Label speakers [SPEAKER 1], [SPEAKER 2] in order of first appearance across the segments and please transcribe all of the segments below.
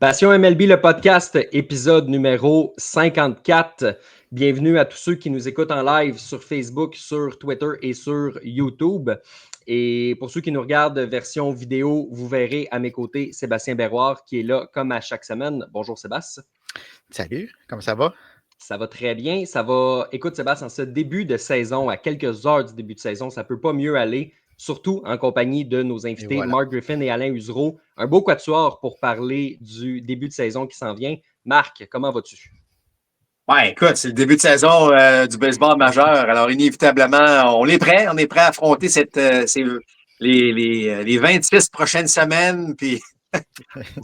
[SPEAKER 1] Passion MLB, le podcast, épisode numéro 54. Bienvenue à tous ceux qui nous écoutent en live sur Facebook, sur Twitter et sur YouTube. Et pour ceux qui nous regardent version vidéo, vous verrez à mes côtés Sébastien Berroir qui est là comme à chaque semaine. Bonjour Sébastien.
[SPEAKER 2] Salut, comment ça va?
[SPEAKER 1] Ça va très bien. Ça va. Écoute Sébastien, en ce début de saison, à quelques heures du début de saison, ça ne peut pas mieux aller. Surtout en compagnie de nos invités
[SPEAKER 2] voilà.
[SPEAKER 1] Marc Griffin et Alain Usereau. Un beau quatuor pour parler du début de saison qui s'en vient. Marc, comment vas-tu?
[SPEAKER 3] Ouais, écoute, c'est le début de saison du baseball majeur. Alors, inévitablement, on est prêt à affronter les 26 prochaines semaines, puis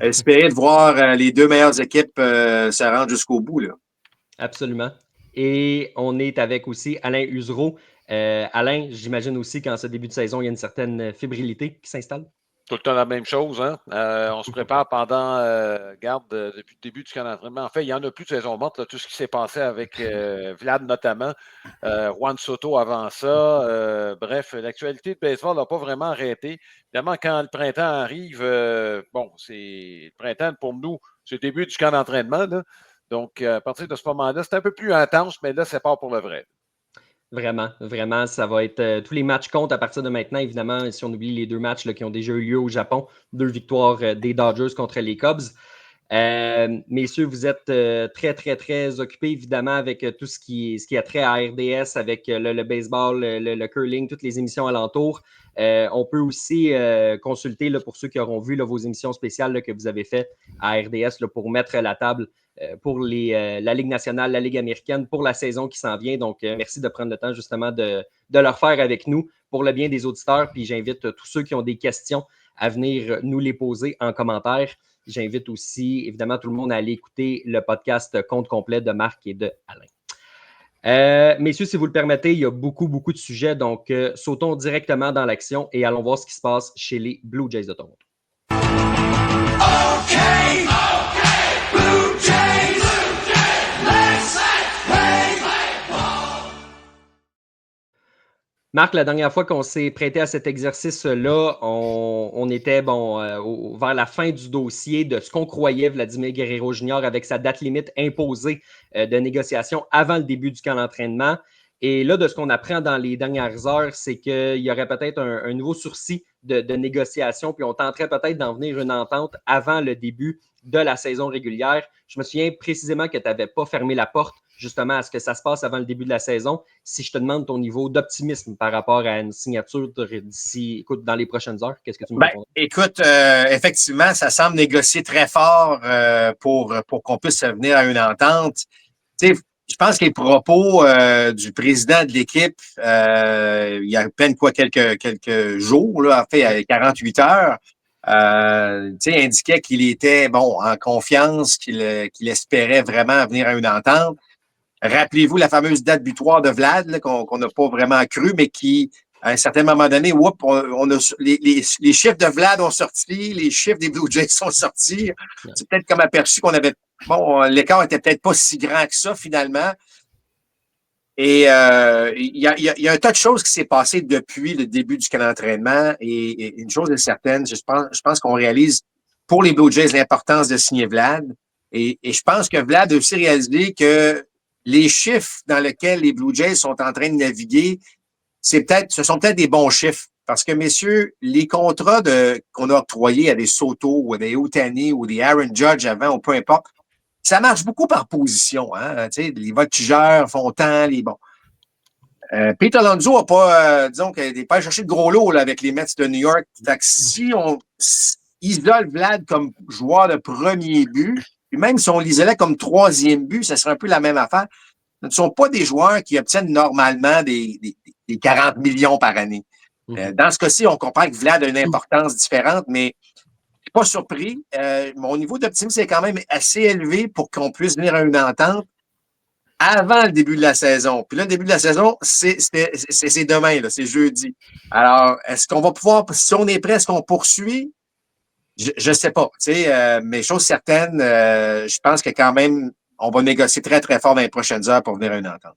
[SPEAKER 3] espérer de voir les deux meilleures équipes se rendre jusqu'au bout, là.
[SPEAKER 1] Absolument. Et on est avec aussi Alain Usereau. Alain, j'imagine aussi qu'en ce début de saison, il y a une certaine fébrilité qui s'installe.
[SPEAKER 4] Tout le temps la même chose. Hein? On se prépare pendant, depuis le début du camp d'entraînement. En fait, il n'y en a plus de saison morte, là, tout ce qui s'est passé avec Vlad notamment, Juan Soto avant ça. Bref, l'actualité de baseball n'a pas vraiment arrêté. Évidemment, quand le printemps arrive, c'est le printemps pour nous, c'est le début du camp d'entraînement. Là. Donc, à partir de ce moment-là, c'est un peu plus intense, mais là, c'est pas pour le vrai.
[SPEAKER 1] Vraiment, vraiment, ça va être. Tous les matchs comptent à partir de maintenant, évidemment, si on oublie les deux matchs là, qui ont déjà eu lieu au Japon, 2 victoires des Dodgers contre les Cubs. Messieurs, vous êtes très, très, très occupés, évidemment, avec tout ce qui a trait à RDS, avec le baseball, le curling, toutes les émissions alentours. On peut aussi consulter, là, pour ceux qui auront vu là, vos émissions spéciales là, que vous avez faites à RDS là, pour mettre la table pour la Ligue nationale, la Ligue américaine, pour la saison qui s'en vient. Donc, merci de prendre le temps, justement, de le faire avec nous pour le bien des auditeurs. Puis, j'invite tous ceux qui ont des questions à venir nous les poser en commentaire. J'invite aussi, évidemment, tout le monde à aller écouter le podcast Compte complet de Marc et de Alain. Messieurs, si vous le permettez, il y a beaucoup, beaucoup de sujets. Donc, sautons directement dans l'action et allons voir ce qui se passe chez les Blue Jays de Toronto. Okay. Blue Jays. Let's play ball. Marc, la dernière fois qu'on s'est prêté à cet exercice-là, on était vers la fin du dossier de ce qu'on croyait Vladimir Guerrero Jr. avec sa date limite imposée de négociation avant le début du camp d'entraînement. Et là, de ce qu'on apprend dans les dernières heures, c'est qu'il y aurait peut-être un nouveau sursis de négociation, puis on tenterait peut-être d'en venir une entente avant le début de la saison régulière. Je me souviens précisément que tu n'avais pas fermé la porte justement à ce que ça se passe avant le début de la saison. Si je te demande ton niveau d'optimisme par rapport à une signature d'ici, écoute, dans les prochaines heures, qu'est-ce que tu me réponds?
[SPEAKER 3] Écoute, effectivement, ça semble négocier très fort pour qu'on puisse venir à une entente. Tu sais, je pense que les propos du président de l'équipe, il y a à peine quelques jours, là, en fait, 48 heures, indiquait qu'il était en confiance, qu'il espérait vraiment venir à une entente. Rappelez-vous la fameuse date butoir de Vlad, là, qu'on n'a pas vraiment cru, mais qui, à un certain moment donné, les chiffres de Vlad ont sorti, les chiffres des Blue Jays sont sortis. C'est peut-être comme aperçu qu'on avait... l'écart était peut-être pas si grand que ça, finalement. Et il y a un tas de choses qui s'est passé depuis le début du camp d'entraînement. Et une chose est certaine, je pense qu'on réalise pour les Blue Jays l'importance de signer Vlad. Et je pense que Vlad a aussi réalisé que les chiffres dans lesquels les Blue Jays sont en train de naviguer, ce sont peut-être des bons chiffres. Parce que, messieurs, les contrats qu'on a octroyés à des Soto ou à des Ohtani ou des Aaron Judge avant, ou peu importe, ça marche beaucoup par position. Hein? Les voltigeurs, Fontan, les bons. Pete Alonso n'a pas, disons, qu'il n'est pas allé chercher de gros lots là, avec les Mets de New York. Fait que si on isole Vlad comme joueur de premier but, puis même si on l'isolait comme troisième but, ça serait un peu la même affaire. Ce ne sont pas des joueurs qui obtiennent normalement des 40 millions par année. Dans ce cas-ci, on comprend que Vlad a une importance différente, mais je ne suis pas surpris. Mon niveau d'optimisme est quand même assez élevé pour qu'on puisse venir à une entente avant le début de la saison. Puis là, le début de la saison, c'est demain, là, c'est jeudi. Alors, est-ce qu'on va pouvoir, si on est prêt, est-ce qu'on poursuit? Je ne sais pas, mais chose certaine, je pense que quand même, on va négocier très, très fort dans les prochaines heures pour venir à une entente.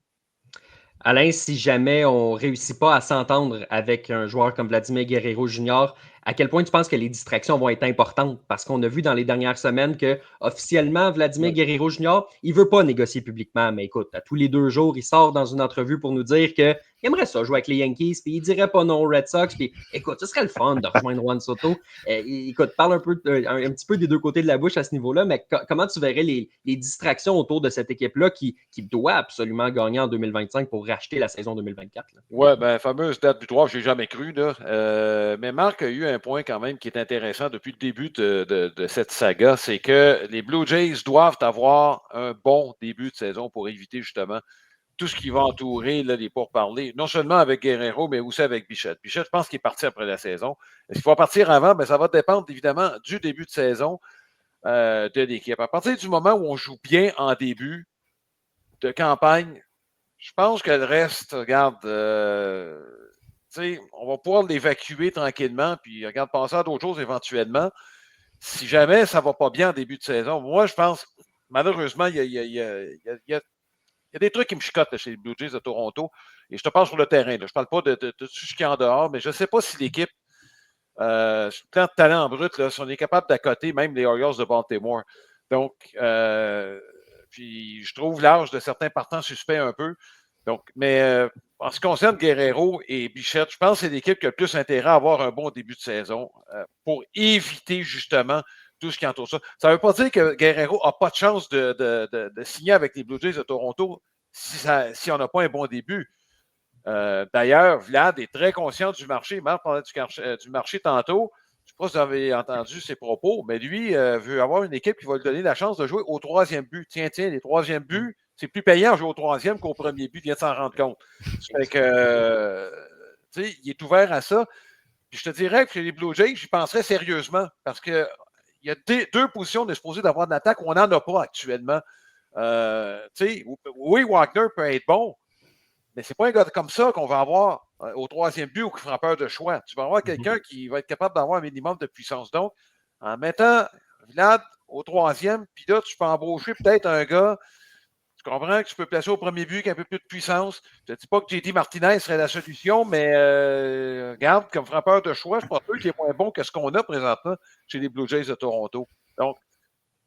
[SPEAKER 1] Alain, si jamais on ne réussit pas à s'entendre avec un joueur comme Vladimir Guerrero Jr., à quel point tu penses que les distractions vont être importantes? Parce qu'on a vu dans les dernières semaines que officiellement Vladimir Guerrero Jr., il ne veut pas négocier publiquement, mais écoute, à tous les 2 jours, il sort dans une entrevue pour nous dire qu'il aimerait ça jouer avec les Yankees, puis il dirait pas non aux Red Sox, puis écoute, ce serait le fun de rejoindre Juan Soto. Écoute, parle un petit peu des deux côtés de la bouche à ce niveau-là, mais comment tu verrais les distractions autour de cette équipe-là qui doit absolument gagner en 2025 pour racheter la saison 2024?
[SPEAKER 4] Oui, ben, fameuse date butoir, je n'ai jamais cru. Là. Mais Marc a eu un point quand même qui est intéressant depuis le début de cette saga, c'est que les Blue Jays doivent avoir un bon début de saison pour éviter justement tout ce qui va entourer là, les pourparlers, non seulement avec Guerrero, mais aussi avec Bichette. Bichette, je pense qu'il est parti après la saison. Est-ce qu'il va partir avant? Ben, ça va dépendre évidemment du début de saison de l'équipe. À partir du moment où on joue bien en début de campagne, je pense que le reste, regarde, on va pouvoir l'évacuer tranquillement, puis regarde, passer à d'autres choses éventuellement. Si jamais ça ne va pas bien en début de saison, moi, je pense, malheureusement, il y a des trucs qui me chicotent là, chez les Blue Jays de Toronto. Et je te parle sur le terrain. Là. Je ne parle pas de tout ce qui est en dehors, mais je ne sais pas si l'équipe, sur le plan de talent en brut, là, si on est capable d'accoter même les Orioles de Baltimore. Donc, puis je trouve l'âge de certains partants suspect un peu. Donc, mais en ce qui concerne Guerrero et Bichette, je pense que c'est l'équipe qui a le plus intérêt à avoir un bon début de saison pour éviter justement tout ce qui entoure ça. Ça ne veut pas dire que Guerrero n'a pas de chance de signer avec les Blue Jays de Toronto si on n'a pas un bon début. D'ailleurs, Vlad est très conscient du marché. Marc parlait du marché tantôt. Je ne sais pas si vous avez entendu ses propos, mais lui veut avoir une équipe qui va lui donner la chance de jouer au 3e but. Tiens, les 3e buts, c'est plus payant de jouer au 3e qu'au premier but. Il vient de s'en rendre compte. Fait que, il est ouvert à ça. Puis je te dirais que chez les Blue Jays, j'y penserais sérieusement parce qu'il y a deux positions on est supposé d'avoir de l'attaque, on n'en a pas actuellement. Oui, Wagner peut être bon, mais c'est pas un gars comme ça qu'on va avoir au 3e but ou qui fera peur de choix. Tu vas avoir quelqu'un qui va être capable d'avoir un minimum de puissance. Donc, en mettant Vlad au 3e, puis là, tu peux embaucher peut-être un gars, tu comprends, que tu peux placer au premier but avec un peu plus de puissance. Je ne dis pas que JD Martinez serait la solution, mais regarde, comme frappeur de choix, je ne suis pas sûr qu'il est moins bon que ce qu'on a présentement chez les Blue Jays de Toronto. Donc,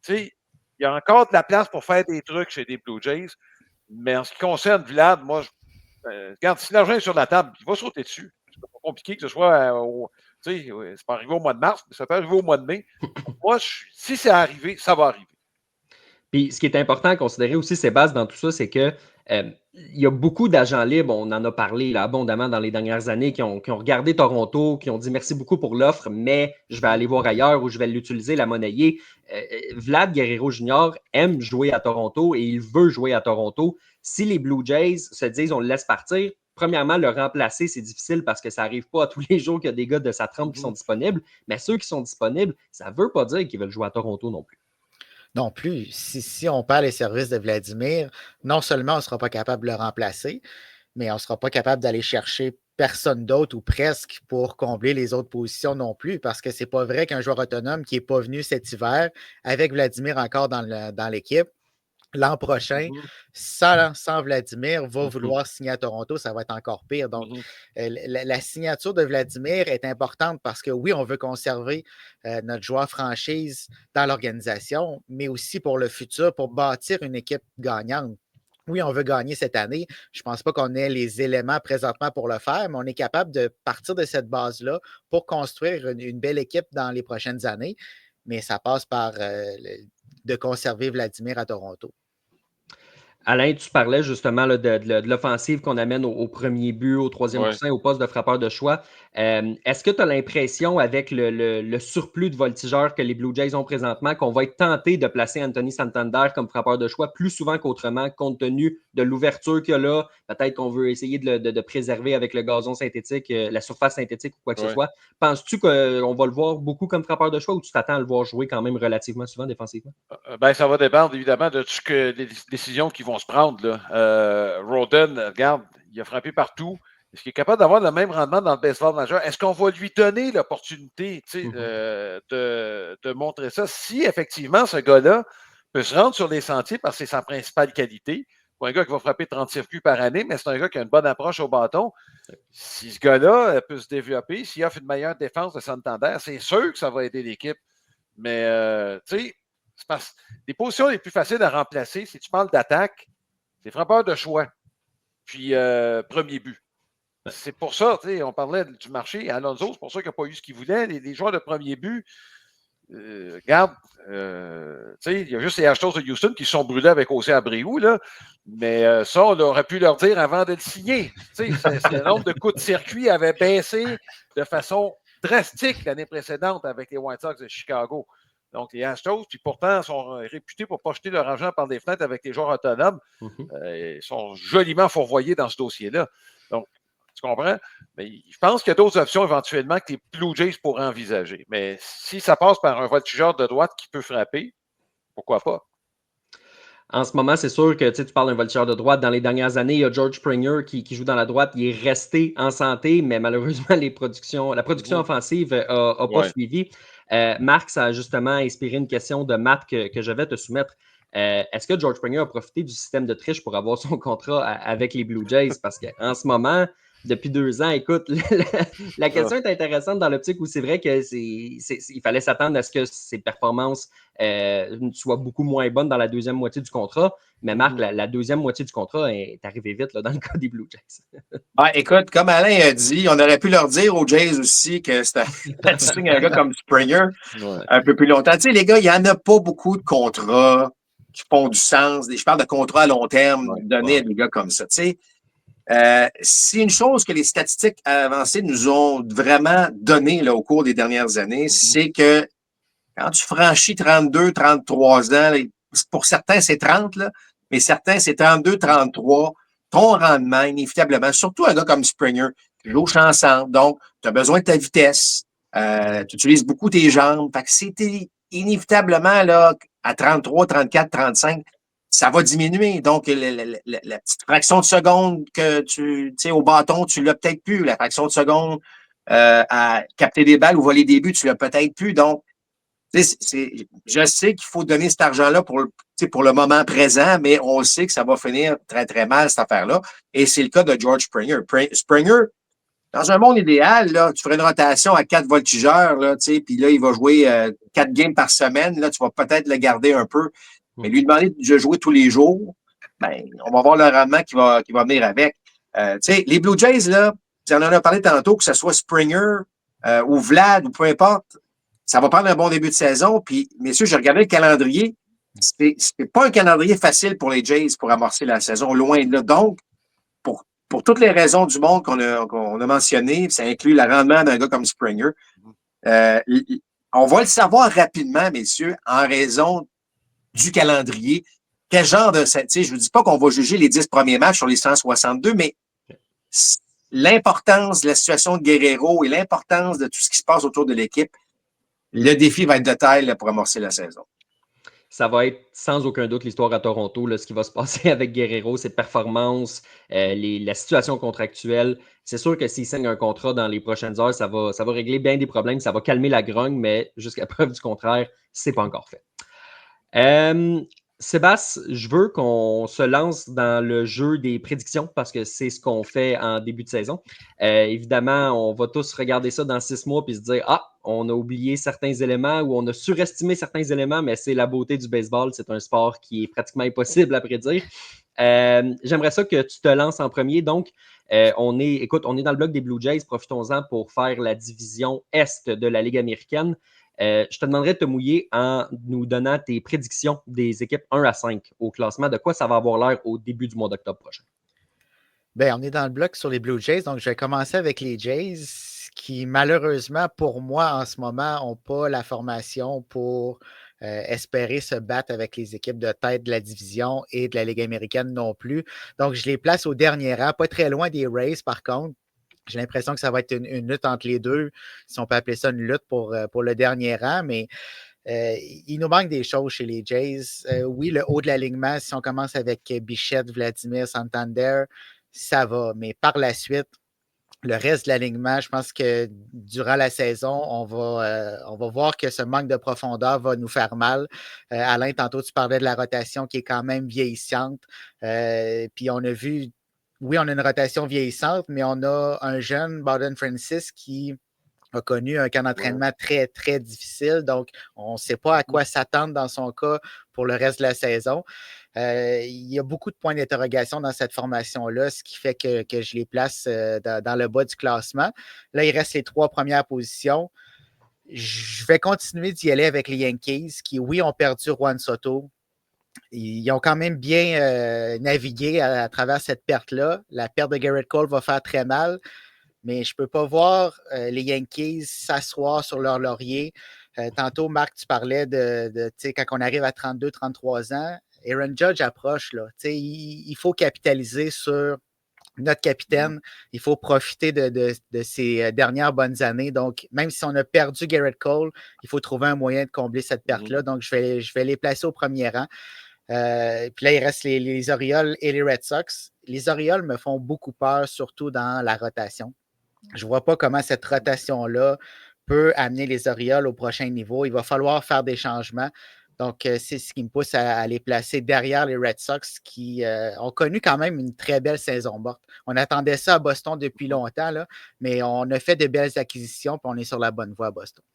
[SPEAKER 4] tu sais, il y a encore de la place pour faire des trucs chez les Blue Jays, mais en ce qui concerne Vlad, moi, regarde, si l'argent est sur la table, il va sauter dessus. C'est pas compliqué que ce soit c'est pas arrivé au mois de mars, mais ça peut arriver au mois de mai. Moi, si c'est arrivé, ça va arriver.
[SPEAKER 1] Puis ce qui est important à considérer aussi, Sébastien, dans tout ça, c'est que il y a beaucoup d'agents libres, on en a parlé là, abondamment dans les dernières années, qui ont regardé Toronto, qui ont dit merci beaucoup pour l'offre, mais je vais aller voir ailleurs ou je vais l'utiliser, la monnayer. Vlad Guerrero Jr. aime jouer à Toronto et il veut jouer à Toronto. Si les Blue Jays se disent on le laisse partir, premièrement, le remplacer, c'est difficile parce que ça n'arrive pas à tous les jours qu'il y a des gars de sa trempe qui sont disponibles, mais ceux qui sont disponibles, ça ne veut pas dire qu'ils veulent jouer à Toronto non plus.
[SPEAKER 2] Non plus. Si on perd les services de Vladimir, non seulement on ne sera pas capable de le remplacer, mais on ne sera pas capable d'aller chercher personne d'autre ou presque pour combler les autres positions non plus, parce que ce n'est pas vrai qu'un joueur autonome qui n'est pas venu cet hiver, avec Vladimir encore dans l'équipe, l'an prochain, sans Vladimir, va vouloir signer à Toronto, ça va être encore pire. Donc, la signature de Vladimir est importante parce que oui, on veut conserver notre joueur franchise dans l'organisation, mais aussi pour le futur, pour bâtir une équipe gagnante. Oui, on veut gagner cette année. Je ne pense pas qu'on ait les éléments présentement pour le faire, mais on est capable de partir de cette base-là pour construire une belle équipe dans les prochaines années. Mais ça passe par de conserver Vladimir à Toronto.
[SPEAKER 1] Alain, tu parlais justement là, de l'offensive qu'on amène au premier but, au 3e coussin, au poste de frappeur de choix. Est-ce que tu as l'impression, avec le surplus de voltigeurs que les Blue Jays ont présentement, qu'on va être tenté de placer Anthony Santander comme frappeur de choix plus souvent qu'autrement, compte tenu de l'ouverture qu'il y a là? Peut-être qu'on veut essayer de préserver avec le gazon synthétique, la surface synthétique ou quoi que ce soit. Penses-tu qu'on va le voir beaucoup comme frappeur de choix ou tu t'attends à le voir jouer quand même relativement souvent défensivement?
[SPEAKER 4] Ben, ça va dépendre évidemment de ce que les décisions qui vont se prendre. Là. Roden, regarde, il a frappé partout. Est-ce qu'il est capable d'avoir le même rendement dans le baseball majeur? Est-ce qu'on va lui donner l'opportunité de montrer ça? Si effectivement ce gars-là peut se rendre sur les sentiers parce que c'est sa principale qualité, pas un gars qui va frapper 30 circuits par année, mais c'est un gars qui a une bonne approche au bâton. Si ce gars-là peut se développer, s'il offre une meilleure défense de Santander, c'est sûr que ça va aider l'équipe. Mais, tu sais, les positions les plus faciles à remplacer, si tu parles d'attaque, c'est frappeur de choix. Puis, premier but. C'est pour ça, tu sais, on parlait du marché. Alonso, c'est pour ça qu'il n'a pas eu ce qu'il voulait. Les joueurs de premier but, regarde, tu sais, il y a juste les Astros de Houston qui se sont brûlés avec José Abreu, là. Mais ça, on aurait pu leur dire avant de le signer. Tu sais, le nombre de coups de circuit avait baissé de façon drastique l'année précédente avec les White Sox de Chicago. Donc, les Astros, puis pourtant, sont réputés pour ne pas jeter leur argent par des fenêtres avec les joueurs autonomes. Ils sont joliment fourvoyés dans ce dossier-là. Donc, tu comprends? Mais je pense qu'il y a d'autres options éventuellement que les Blue Jays pourraient envisager. Mais si ça passe par un voltigeur de droite qui peut frapper, pourquoi pas?
[SPEAKER 1] En ce moment, c'est sûr que tu parles d'un voltigeur de droite. Dans les dernières années, il y a George Springer qui joue dans la droite. Il est resté en santé, mais malheureusement, la production offensive n'a pas suivi. Marc, ça a justement inspiré une question de Matt que je vais te soumettre. Est-ce que George Springer a profité du système de triche pour avoir son contrat avec les Blue Jays? Parce qu'en ce moment, depuis 2 ans, écoute, la question est intéressante dans l'optique où c'est vrai qu'il fallait s'attendre à ce que ses performances soient beaucoup moins bonnes dans la deuxième moitié du contrat. Mais Marc, la deuxième moitié du contrat est arrivée vite là, dans le cas des Blue Jays.
[SPEAKER 3] Écoute, comme Alain a dit, on aurait pu leur dire aux Jays aussi que c'était un gars comme Springer un peu plus longtemps. Tu sais, les gars, il n'y en a pas beaucoup de contrats qui font du sens. Je parle de contrats à long terme donnés à des gars comme ça. Tu sais, c'est une chose que les statistiques avancées nous ont vraiment donné là, au cours des dernières années, c'est que quand tu franchis 32, 33 ans, là, pour certains, c'est 30, là, mais certains, c'est 32, 33, ton rendement, inévitablement, surtout un gars comme Springer, qui joue au champ centre, donc tu as besoin de ta vitesse, tu utilises beaucoup tes jambes, fait que c'était inévitablement là, à 33, 34, 35, ça va diminuer. Donc, la petite fraction de seconde que tu sais, au bâton, tu l'as peut-être plus. La fraction de seconde à capter des balles ou voler des buts, tu l'as peut-être plus. Donc, je sais qu'il faut donner cet argent-là pour le moment présent, mais on sait que ça va finir très, très mal, cette affaire-là. Et c'est le cas de George Springer. Springer, dans un monde idéal, là, tu ferais une rotation à 4 voltigeurs, là, puis là, il va jouer 4 games par semaine. Là, tu vas peut-être le garder un peu. Mais lui demander de jouer tous les jours, ben, on va voir le rendement qui va venir avec. Les Blue Jays, là, on en a parlé tantôt, que ce soit Springer ou Vlad ou peu importe, ça va prendre un bon début de saison. Puis, messieurs, j'ai regardé le calendrier. C'est pas un calendrier facile pour les Jays pour amorcer la saison, loin de là. Donc, pour toutes les raisons du monde qu'on a mentionnées, ça inclut le rendement d'un gars comme Springer. On va le savoir rapidement, messieurs, en raison du calendrier. Quel genre de... Je ne vous dis pas qu'on va juger les 10 premiers matchs sur les 162, mais l'importance de la situation de Guerrero et l'importance de tout ce qui se passe autour de l'équipe, le défi va être de taille là, pour amorcer la saison.
[SPEAKER 1] Ça va être sans aucun doute l'histoire à Toronto, là, ce qui va se passer avec Guerrero, ses performances, la situation contractuelle. C'est sûr que s'il signe un contrat dans les prochaines heures, ça va régler bien des problèmes, ça va calmer la grogne, mais jusqu'à preuve du contraire, c'est pas encore fait. Sébastien, je veux qu'on se lance dans le jeu des prédictions parce que c'est ce qu'on fait en début de saison. Évidemment, on va tous regarder ça dans 6 mois et se dire « Ah, on a oublié certains éléments ou on a surestimé certains éléments, mais c'est la beauté du baseball. C'est un sport qui est pratiquement impossible à prédire. » J'aimerais ça que tu te lances en premier. Donc, on est dans le bloc des Blue Jays. Profitons-en pour faire la division Est de la Ligue américaine. Je te demanderais de te mouiller en nous donnant tes prédictions des équipes 1 à 5 au classement. De quoi ça va avoir l'air au début du mois d'octobre prochain?
[SPEAKER 2] Bien, on est dans le bloc sur les Blue Jays, donc je vais commencer avec les Jays qui, malheureusement, pour moi, en ce moment, n'ont pas la formation pour espérer se battre avec les équipes de tête de la division et de la Ligue américaine non plus. Donc, je les place au dernier rang, pas très loin des Rays, par contre. J'ai l'impression que ça va être une lutte entre les deux, si on peut appeler ça une lutte pour le dernier rang, mais il nous manque des choses chez les Jays. Oui, le haut de l'alignement, si on commence avec Bichette, Vladimir, Santander, ça va, mais par la suite, Le reste de l'alignement, je pense que durant la saison, on va voir que ce manque de profondeur va nous faire mal. Alain, tantôt, tu parlais de la rotation qui est quand même vieillissante. Puis on a vu, oui, on a une rotation vieillissante, mais on a un jeune, Bowden Francis, qui a connu un camp d'entraînement très, très difficile. Donc, on ne sait pas à quoi s'attendre dans son cas pour le reste de la saison. Il y a beaucoup de points d'interrogation dans cette formation-là, ce qui fait que je les place dans le bas du classement. Là, il reste les 3 premières positions. Je vais continuer d'y aller avec les Yankees qui, oui, ont perdu Juan Soto. Ils ont quand même bien navigué à travers cette perte-là. La perte de Garrett Cole va faire très mal, mais je ne peux pas voir les Yankees s'asseoir sur leur laurier. Tantôt, Marc, tu parlais de quand on arrive à 32, 33 ans, Aaron Judge approche. Là, il faut capitaliser sur notre capitaine. Il faut profiter de ses dernières bonnes années. Donc, même si on a perdu Garrett Cole, il faut trouver un moyen de combler cette perte-là. Donc, je vais les placer au premier rang. Puis là, il reste les Orioles et les Red Sox. Les Orioles me font beaucoup peur, surtout dans la rotation. Je ne vois pas comment cette rotation-là peut amener les Orioles au prochain niveau. Il va falloir faire des changements. Donc, c'est ce qui me pousse à les placer derrière les Red Sox qui ont connu quand même une très belle saison morte. On attendait ça à Boston depuis longtemps, là, mais on a fait de belles acquisitions et on est sur la bonne voie à Boston.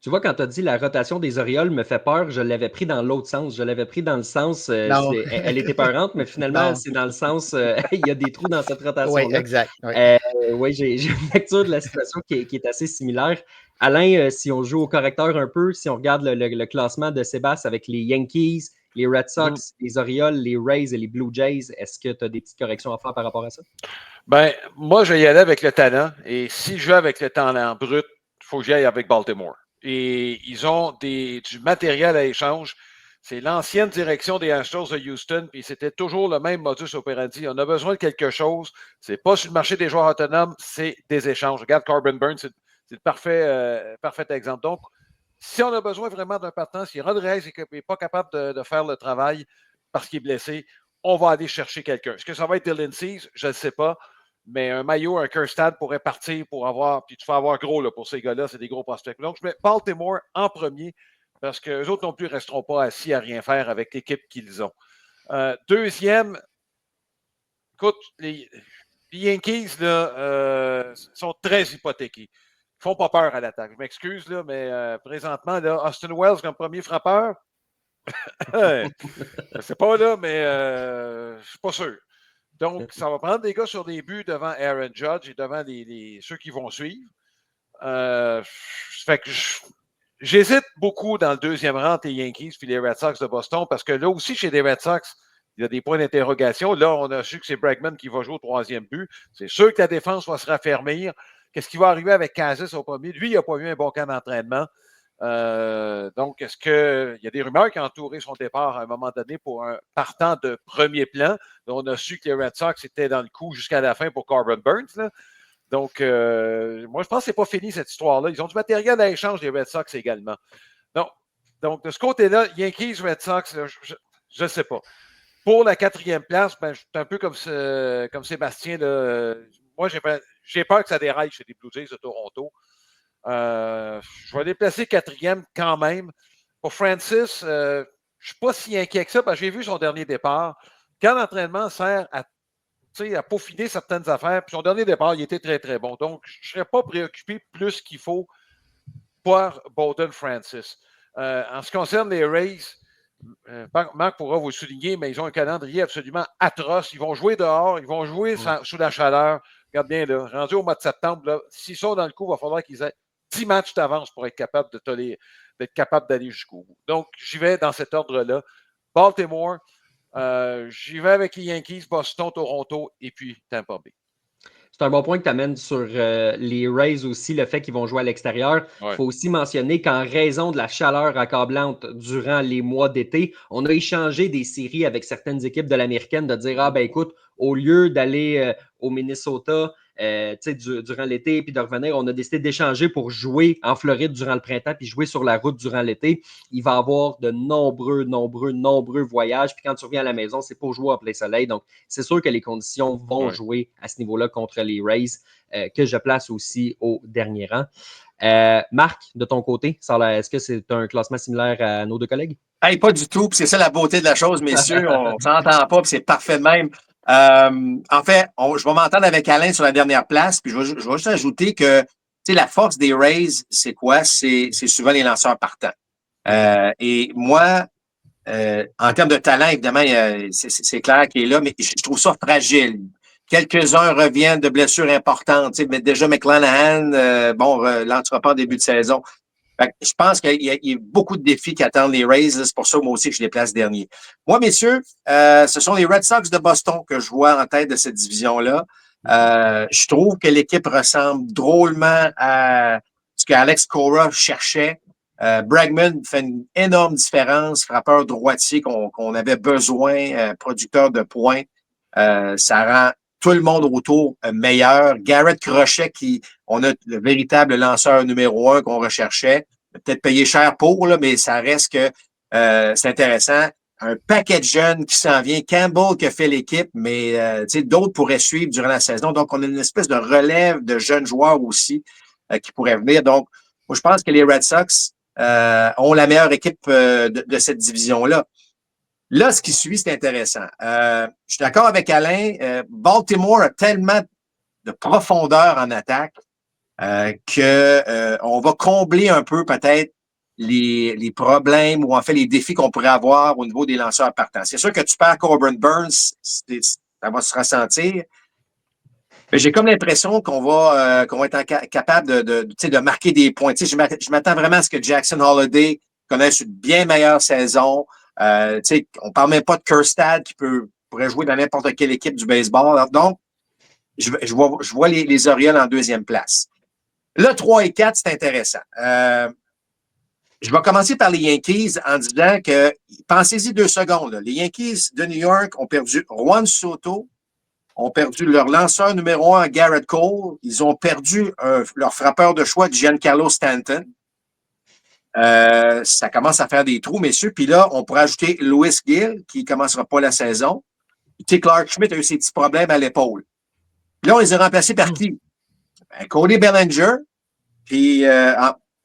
[SPEAKER 1] Tu vois, quand tu as dit la rotation des Orioles me fait peur, je l'avais pris dans l'autre sens. Je l'avais pris dans le sens, elle était peurante, mais finalement, c'est dans le sens, il y a des trous dans cette rotation-là.
[SPEAKER 2] Oui, exact.
[SPEAKER 1] Oui, j'ai une lecture de la situation qui est assez similaire. Alain, si on joue au correcteur un peu, si on regarde le classement de Sébastien avec les Yankees, les Red Sox, les Orioles, les Rays et les Blue Jays, est-ce que tu as des petites corrections à faire par rapport à ça?
[SPEAKER 4] Ben, moi, je vais y aller avec le talent. Et si je joue avec le talent brut, il faut que j'y aille avec Baltimore. Et ils ont du matériel à échange. C'est l'ancienne direction des Astros de Houston, puis c'était toujours le même modus operandi. On a besoin de quelque chose. C'est pas sur le marché des joueurs autonomes, c'est des échanges. Regarde, Corbin Burns, c'est le parfait exemple. Donc, si on a besoin vraiment d'un partant, si Rod Reyes n'est pas capable de faire le travail parce qu'il est blessé, on va aller chercher quelqu'un. Est-ce que ça va être Dylan Cease? Je ne sais pas. Mais un maillot, un Kirstad pourrait partir pour avoir, puis tu fais avoir gros là, pour ces gars-là, c'est des gros prospects. Donc, je mets Baltimore en premier parce qu'eux autres non plus ne resteront pas assis à rien faire avec l'équipe qu'ils ont. Deuxième, écoute, les Yankees là, sont très hypothéqués. Ils ne font pas peur à l'attaque. Je m'excuse, là, mais présentement, là, Austin Wells comme premier frappeur, je ne sais pas, là, mais je ne suis pas sûr. Donc, ça va prendre des gars sur des buts devant Aaron Judge et devant ceux qui vont suivre. Fait que j'hésite beaucoup dans le deuxième rang entre les Yankees et les Red Sox de Boston parce que là aussi, chez les Red Sox, il y a des points d'interrogation. Là, on a su que c'est Bregman qui va jouer au troisième but. C'est sûr que la défense va se raffermir. Qu'est-ce qui va arriver avec Casas au premier? Lui, il n'a pas eu un bon camp d'entraînement. Donc, est-ce qu'il y a des rumeurs qui ont entouré son départ à un moment donné pour un partant de premier plan? On a su que les Red Sox étaient dans le coup jusqu'à la fin pour Corbin Burns. Là. Donc, moi, je pense que ce n'est pas fini cette histoire-là. Ils ont du matériel à échange, les Red Sox également. Donc de ce côté-là, Yankees, Red Sox, je ne sais pas. Pour la quatrième place, ben, je suis un peu comme Sébastien. Là. Moi, j'ai peur que ça déraille chez les Blue Jays de Toronto. Je vais les placer quatrième quand même. Pour Francis, je ne suis pas si inquiet que ça parce que j'ai vu son dernier départ. Quand l'entraînement sert à peaufiner certaines affaires, puis son dernier départ, il était très, très bon. Donc, je ne serais pas préoccupé plus qu'il faut par Bowden Francis. En ce qui concerne les Rays, Marc pourra vous le souligner, mais ils ont un calendrier absolument atroce. Ils vont jouer dehors, ils vont jouer sous la chaleur. Regarde bien, là, rendu au mois de septembre, s'ils sont dans le coup, il va falloir qu'ils aient 10 matchs d'avance pour être capable d'être capable d'aller jusqu'au bout. Donc, j'y vais dans cet ordre-là. Baltimore, j'y vais avec les Yankees, Boston, Toronto et puis Tampa Bay.
[SPEAKER 1] C'est un bon point que tu amènes sur les Rays aussi, le fait qu'ils vont jouer à l'extérieur. Il faut aussi mentionner qu'en raison de la chaleur accablante durant les mois d'été, on a échangé des séries avec certaines équipes de l'américaine de dire, ah ben écoute, au lieu d'aller au Minnesota, durant l'été, puis de revenir. On a décidé d'échanger pour jouer en Floride durant le printemps, puis jouer sur la route durant l'été. Il va y avoir de nombreux voyages. Puis quand tu reviens à la maison, c'est pour jouer en plein soleil. Donc, c'est sûr que les conditions vont jouer à ce niveau-là contre les Rays, que je place aussi au dernier rang. Marc, de ton côté, est-ce que c'est un classement similaire à nos deux collègues?
[SPEAKER 3] Hey, pas du tout. Puis c'est ça la beauté de la chose, messieurs. On s'entend pas, puis c'est parfait de même. En fait, je vais m'entendre avec Alain sur la dernière place, puis je vais juste ajouter que la force des Rays, c'est quoi? C'est souvent les lanceurs partants. Et moi, en termes de talent, évidemment, c'est clair qu'il est là, mais je trouve ça fragile. Quelques-uns reviennent de blessures importantes. Mais déjà, McClanahan, lancera pas en début de saison. Fait que je pense qu'il y a beaucoup de défis qui attendent les Rays. C'est pour ça, moi aussi, que je les place derniers. Moi, messieurs, ce sont les Red Sox de Boston que je vois en tête de cette division-là. Je trouve que l'équipe ressemble drôlement à ce qu'Alex Cora cherchait. Bregman fait une énorme différence, frappeur droitier qu'on avait besoin, producteur de points. Ça rend tout le monde autour meilleur. Garrett Crochet, on a le véritable lanceur numéro 1 qu'on recherchait. Peut-être payé cher pour, là, mais ça reste que c'est intéressant. Un paquet de jeunes qui s'en vient. Campbell qui a fait l'équipe, mais d'autres pourraient suivre durant la saison. Donc, on a une espèce de relève de jeunes joueurs aussi qui pourraient venir. Donc, moi, je pense que les Red Sox ont la meilleure équipe de cette division-là. Là, ce qui suit, c'est intéressant. Je suis d'accord avec Alain. Baltimore a tellement de profondeur en attaque qu'on va combler un peu peut-être les problèmes ou en fait les défis qu'on pourrait avoir au niveau des lanceurs partants. C'est sûr que tu perds Corbin Burns, ça va se ressentir. Mais j'ai comme l'impression qu'on va être capable de marquer des points. Je m'attends vraiment à ce que Jackson Holliday connaisse une bien meilleure saison. On parle même pas de Kjerstad qui pourrait jouer dans n'importe quelle équipe du baseball. Donc, je vois les Orioles en deuxième place. Là, 3 et 4, c'est intéressant. Je vais commencer par les Yankees en disant que, pensez-y 2 secondes, là, les Yankees de New York ont perdu Juan Soto, ont perdu leur lanceur numéro 1, Garrett Cole. Ils ont perdu leur frappeur de choix, Giancarlo Stanton. Ça commence à faire des trous, messieurs. Puis là, on pourrait ajouter Louis Gill, qui ne commencera pas la saison. Puis Clark Schmidt a eu ses petits problèmes à l'épaule. Puis là, on les a remplacés par qui? Cody Bellinger. Puis,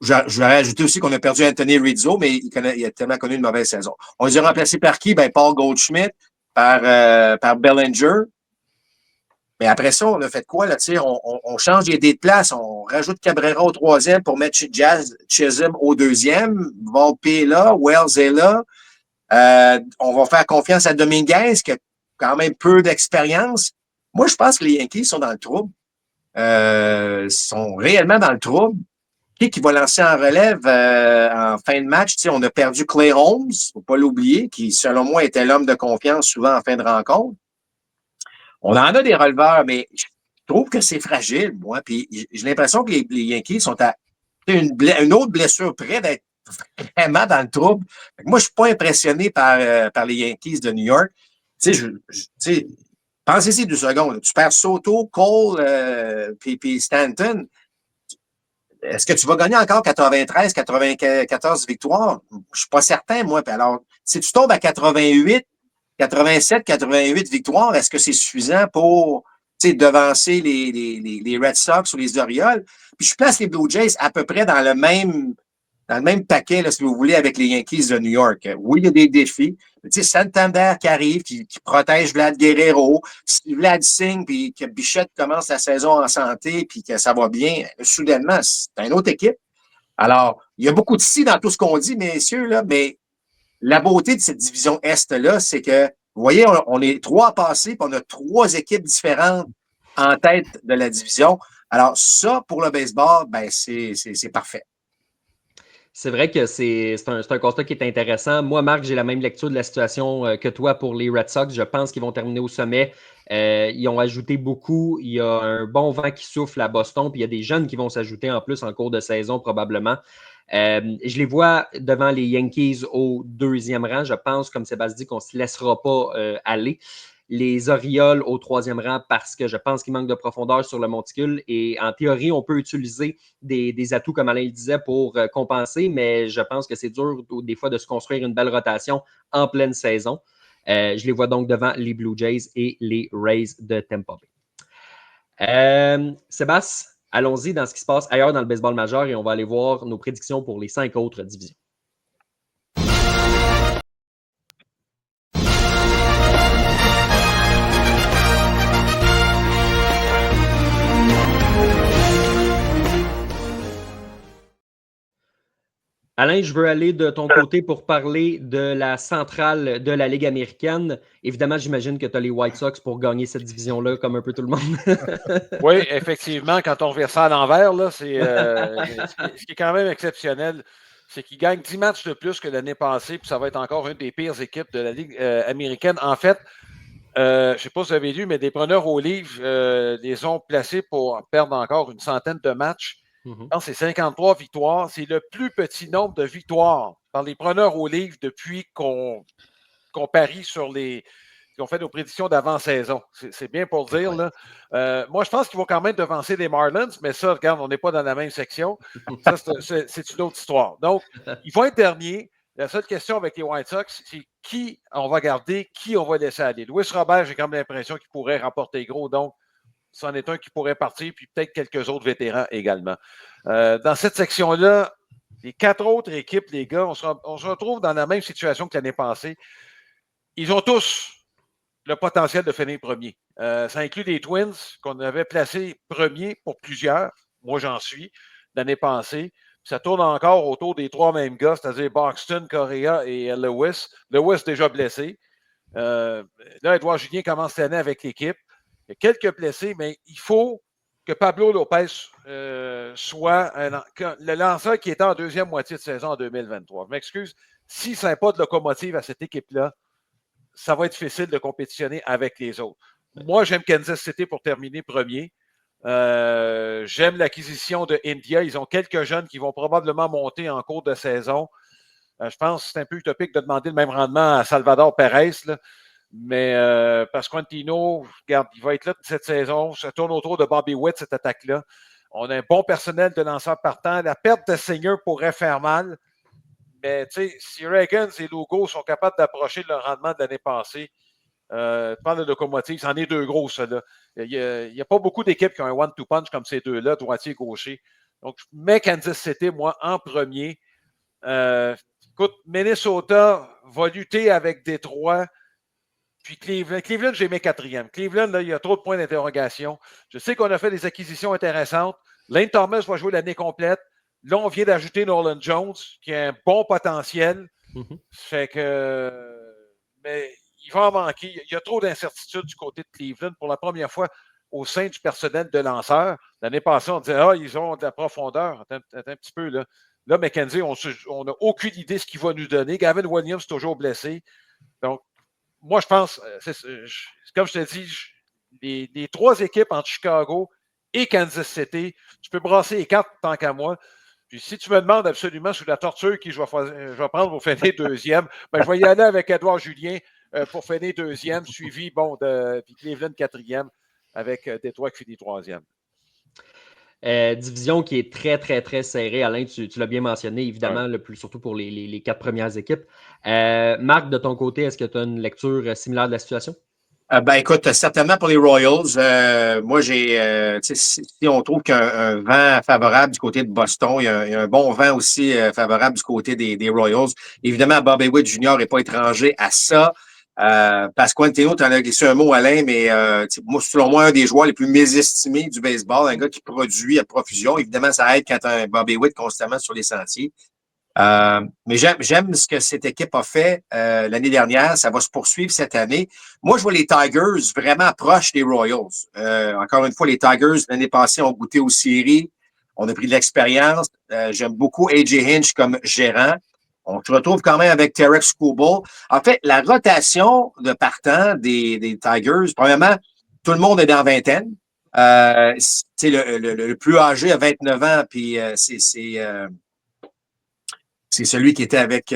[SPEAKER 3] je vais ajouter aussi qu'on a perdu Anthony Rizzo, mais il a tellement connu une mauvaise saison. On les a remplacés par qui? Paul Goldschmidt, par Bellinger. Mais après ça, on a fait quoi? Là, on change les dés de place. On rajoute Cabrera au 3e pour mettre Jazz Chisholm au 2e. Volpe est là. Wells est là. On va faire confiance à Dominguez, qui a quand même peu d'expérience. Moi, je pense que les Yankees sont dans le trouble. Sont réellement dans le trouble. Qui va lancer en relève en fin de match? On a perdu Clay Holmes, il ne faut pas l'oublier, qui, selon moi, était l'homme de confiance souvent en fin de rencontre. On en a des releveurs, mais je trouve que c'est fragile, moi. Puis j'ai l'impression que les Yankees sont à une autre blessure près d'être vraiment dans le trouble. Moi, je ne suis pas impressionné par les Yankees de New York. Pensez-y 2 secondes. Tu perds Soto, Cole, puis Stanton. Est-ce que tu vas gagner encore 93, 94 victoires? Je ne suis pas certain, moi. Puis alors, si tu tombes à 88, 87, 88 victoires, est-ce que c'est suffisant pour devancer les Red Sox ou les Orioles? Puis je place les Blue Jays à peu près dans le même paquet, là, si vous voulez, avec les Yankees de New York. Oui, il y a des défis. Santander qui arrive, qui protège Vlad Guerrero. Si Vlad signe, puis que Bichette commence la saison en santé, puis que ça va bien, soudainement, c'est une autre équipe. Alors, il y a beaucoup de si dans tout ce qu'on dit, messieurs, là, mais la beauté de cette division Est-là, c'est que, vous voyez, on est 3 à passer, puis on a 3 équipes différentes en tête de la division. Alors, ça, pour le baseball, ben c'est parfait.
[SPEAKER 1] C'est vrai que c'est un constat qui est intéressant. Moi, Marc, j'ai la même lecture de la situation que toi pour les Red Sox. Je pense qu'ils vont terminer au sommet. Ils ont ajouté beaucoup. Il y a un bon vent qui souffle à Boston, puis il y a des jeunes qui vont s'ajouter en plus en cours de saison probablement. Je les vois devant les Yankees au 2e rang. Je pense, comme Sébastien dit, qu'on ne se laissera pas aller. les Orioles au 3e rang parce que je pense qu'il manque de profondeur sur le monticule. Et en théorie, on peut utiliser des atouts, comme Alain le disait, pour compenser, mais je pense que c'est dur des fois de se construire une belle rotation en pleine saison. Je les vois donc devant les Blue Jays et les Rays de Tampa Bay. Sébastien, allons-y dans ce qui se passe ailleurs dans le baseball majeur et on va aller voir nos prédictions pour les 5 autres divisions. Alain, je veux aller de ton côté pour parler de la centrale de la Ligue américaine. Évidemment, j'imagine que tu as les White Sox pour gagner cette division-là, comme un peu tout le monde.
[SPEAKER 4] Oui, effectivement, quand on revient ça à l'envers, là, ce qui est quand même exceptionnel, c'est qu'ils gagnent 10 matchs de plus que l'année passée, puis ça va être encore une des pires équipes de la Ligue américaine. En fait, je ne sais pas si vous avez lu, mais des preneurs au livre les ont placés pour perdre encore une centaine de matchs. C'est 53 victoires. C'est le plus petit nombre de victoires par les preneurs au livre depuis qu'on parie sur qu'on fait nos prédictions d'avant-saison. C'est bien pour dire. Là. Moi, je pense qu'ils vont quand même devancer les Marlins, mais ça, regarde, on n'est pas dans la même section. Ça, c'est une autre histoire. Donc, ils vont être derniers. La seule question avec les White Sox, c'est qui on va garder, qui on va laisser aller. Louis Robert, j'ai quand même l'impression qu'il pourrait remporter gros. Donc, c'en est un qui pourrait partir, puis peut-être quelques autres vétérans également. Dans cette section-là, les 4 autres équipes, les gars, on se retrouve dans la même situation que l'année passée. Ils ont tous le potentiel de finir premier. Ça inclut les Twins qu'on avait placés premiers pour plusieurs. Moi, j'en suis, l'année passée. Ça tourne encore autour des 3 mêmes gars, c'est-à-dire Buxton, Correa et Lewis. Lewis déjà blessé. Là, Edouard Julien commence cette année avec l'équipe. Il y a quelques blessés, mais il faut que Pablo Lopez soit le lanceur qui était en deuxième moitié de saison en 2023. Je m'excuse, si ça n'a pas de locomotive à cette équipe-là, ça va être difficile de compétitionner avec les autres. Moi, j'aime Kansas City pour terminer premier. J'aime l'acquisition de India. Ils ont quelques jeunes qui vont probablement monter en cours de saison. Je pense que c'est un peu utopique de demander le même rendement à Salvador Perez, là. Mais Pasquantino, regarde, il va être là cette saison. Ça tourne autour de Bobby Witt, cette attaque-là. On a un bon personnel de lanceurs partants. La perte de Singer pourrait faire mal. Mais tu sais, si Reagan et Lugo sont capables d'approcher le rendement de l'année passée, tu parles de locomotive, c'en est 2 gros, ça. Là. Il n'y a pas beaucoup d'équipes qui ont un one-two punch comme ces deux-là, droitier-gaucher. Donc, je mets Kansas City, moi, en premier. Écoute, Minnesota va lutter avec Détroit. Puis Cleveland, j'ai mis 4e. Cleveland, là, il y a trop de points d'interrogation. Je sais qu'on a fait des acquisitions intéressantes. Lane Thomas va jouer l'année complète. Là, on vient d'ajouter Nolan Jones, qui a un bon potentiel. Fait que... Mais il va en manquer. Il y a trop d'incertitudes du côté de Cleveland pour la première fois au sein du personnel de lanceurs. L'année passée, on disait « Ah, ils ont de la profondeur. » Attends un petit peu, là. Là, McKenzie, on n'a aucune idée de ce qu'il va nous donner. Gavin Williams est toujours blessé. Donc, moi, je pense, comme je te dis, les 3 équipes entre Chicago et Kansas City, tu peux brasser les 4 tant qu'à moi. Puis si tu me demandes absolument sous la torture qui je vais prendre pour finir 2e, ben, je vais y aller avec Edouard Julien pour finir 2e, suivi puis Cleveland 4e avec Détroit qui finit 3e.
[SPEAKER 1] Division qui est très, très, très serrée. Alain, tu l'as bien mentionné, évidemment, surtout pour les 4 premières équipes. Marc, de ton côté, est-ce que tu as une lecture similaire de la situation?
[SPEAKER 3] Ben écoute, certainement pour les Royals, moi si on trouve qu'il y a un vent favorable du côté de Boston, il y a un bon vent aussi favorable du côté des Royals. Évidemment, Bobby Witt Jr. n'est pas étranger à ça. Pasquantino, tu en as glissé un mot, Alain, mais moi, selon moi, un des joueurs les plus mésestimés du baseball, un gars qui produit à profusion. Évidemment, ça aide quand tu as un Bobby Witt constamment sur les sentiers. Mais j'aime ce que cette équipe a fait l'année dernière. Ça va se poursuivre cette année. Moi, je vois les Tigers vraiment proches des Royals. Encore une fois, les Tigers, l'année passée, ont goûté aux séries. On a pris de l'expérience. J'aime beaucoup A.J. Hinch comme gérant. On se retrouve quand même avec Tarek Skubal. En fait, la rotation de partant des Tigers, premièrement, tout le monde est dans la vingtaine. Le plus âgé a 29 ans, puis C'est celui qui était avec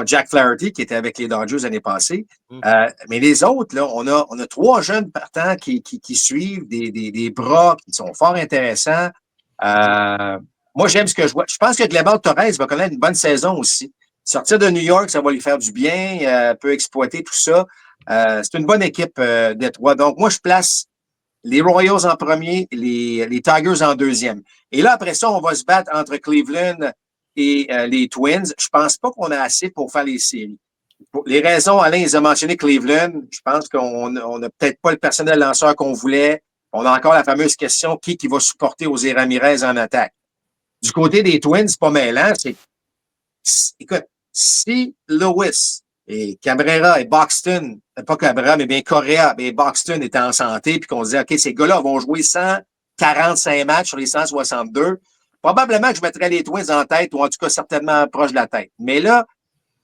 [SPEAKER 3] Jack Flaherty, qui était avec les Dodgers l'année passée.
[SPEAKER 4] Mm.
[SPEAKER 3] Mais les autres, là, on a 3 jeunes partants qui suivent des bras qui sont fort intéressants. Moi, j'aime ce que je vois. Je pense que Gleyber Torres va connaître une bonne saison aussi. Sortir de New York, ça va lui faire du bien. Peut exploiter tout ça. C'est une bonne équipe Détroit. Donc, moi, je place les Royals en premier, les Tigers en deuxième. Et là, après ça, on va se battre entre Cleveland et les Twins. Je pense pas qu'on a assez pour faire les séries. Pour les raisons, Alain, ils ont mentionné Cleveland. Je pense qu'on n'a peut-être pas le personnel lanceur qu'on voulait. On a encore la fameuse question qui va supporter José Ramirez en attaque. Du côté des Twins, c'est pas mêlant. Écoute, si Lewis et Cabrera et Buxton, pas Cabrera, mais bien Correa et Buxton étaient en santé, puis qu'on se disait, OK, ces gars-là vont jouer 145 matchs sur les 162, probablement que je mettrais les Twins en tête, ou en tout cas certainement proche de la tête. Mais là,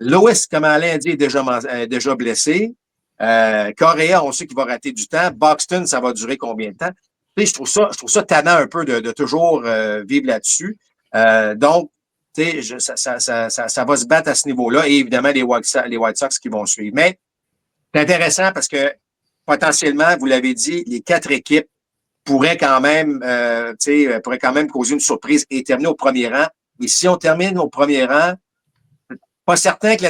[SPEAKER 3] Lewis, comme Alain a dit, est déjà blessé. Correa, on sait qu'il va rater du temps. Buxton, ça va durer combien de temps? Tu sais, je trouve ça tannant un peu de toujours vivre là-dessus. Donc, ça va se battre à ce niveau-là et évidemment les White Sox qui vont suivre. Mais c'est intéressant parce que potentiellement, vous l'avez dit, les 4 équipes pourraient quand même causer une surprise et terminer au premier rang. Et si on termine au premier rang, pas certain que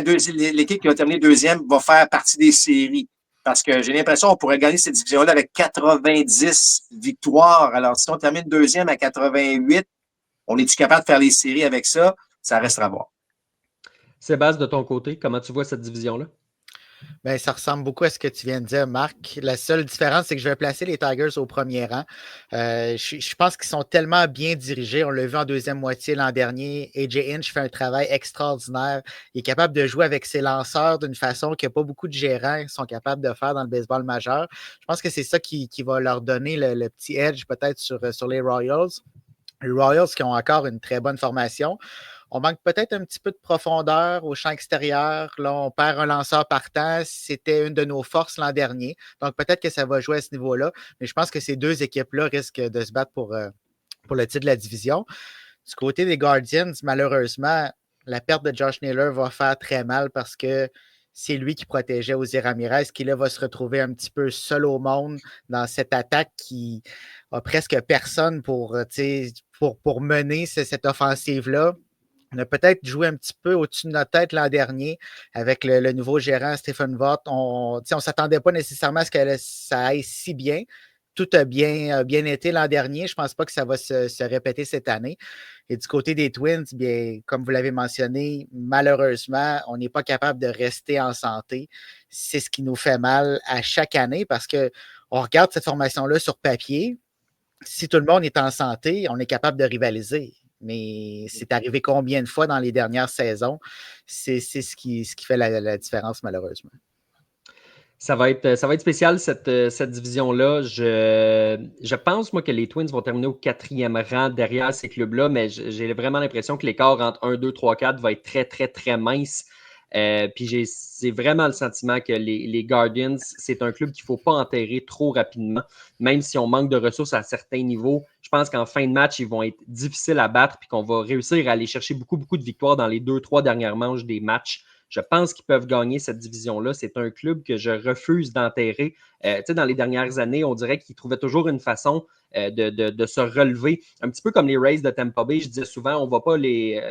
[SPEAKER 3] l'équipe qui va terminer deuxième va faire partie des séries. Parce que j'ai l'impression qu'on pourrait gagner cette division-là avec 90 victoires. Alors, si on termine deuxième à 88, on est-tu capable de faire les séries avec ça? Ça restera à voir.
[SPEAKER 1] Sébastien, de ton côté, comment tu vois cette division-là?
[SPEAKER 2] Bien, ça ressemble beaucoup à ce que tu viens de dire, Marc. La seule différence, c'est que je vais placer les Tigers au premier rang. Je pense qu'ils sont tellement bien dirigés. On l'a vu en deuxième moitié l'an dernier. AJ Hinch fait un travail extraordinaire. Il est capable de jouer avec ses lanceurs d'une façon que pas beaucoup de gérants sont capables de faire dans le baseball majeur. Je pense que c'est ça qui va leur donner le petit edge peut-être sur les Royals. Les Royals qui ont encore une très bonne formation. On manque peut-être un petit peu de profondeur au champ extérieur. Là, on perd un lanceur partant. C'était une de nos forces l'an dernier. Donc, peut-être que ça va jouer à ce niveau-là. Mais je pense que ces 2 équipes-là risquent de se battre pour le titre de la division. Du côté des Guardians, malheureusement, la perte de Josh Naylor va faire très mal parce que c'est lui qui protégeait José Ramirez, qui là va se retrouver un petit peu seul au monde dans cette attaque qui a presque personne pour mener cette offensive-là. On a peut-être joué un petit peu au-dessus de notre tête l'an dernier avec le nouveau gérant Stephen Vogt. On ne s'attendait pas nécessairement à ce que ça aille si bien. Tout a bien été l'an dernier. Je ne pense pas que ça va se répéter cette année. Et du côté des Twins, bien, comme vous l'avez mentionné, malheureusement, on n'est pas capable de rester en santé. C'est ce qui nous fait mal à chaque année parce qu'on regarde cette formation-là sur papier. Si tout le monde est en santé, on est capable de rivaliser. Mais c'est arrivé combien de fois dans les dernières saisons? C'est ce qui fait la différence, malheureusement.
[SPEAKER 1] Ça va être spécial, cette division-là. Je pense, moi, que les Twins vont terminer au 4e rang derrière ces clubs-là, mais j'ai vraiment l'impression que l'écart entre 1, 2, 3, 4 va être très, très, très mince. Puis j'ai vraiment le sentiment que les Guardians, c'est un club qu'il ne faut pas enterrer trop rapidement, même si on manque de ressources à certains niveaux. Je pense qu'en fin de match, ils vont être difficiles à battre puis qu'on va réussir à aller chercher beaucoup, beaucoup de victoires dans les 2-3 dernières manches des matchs. Je pense qu'ils peuvent gagner cette division-là. C'est un club que je refuse d'enterrer. Dans les dernières années, on dirait qu'ils trouvaient toujours une façon de se relever. Un petit peu comme les Rays de Tampa Bay, je disais souvent, on ne va pas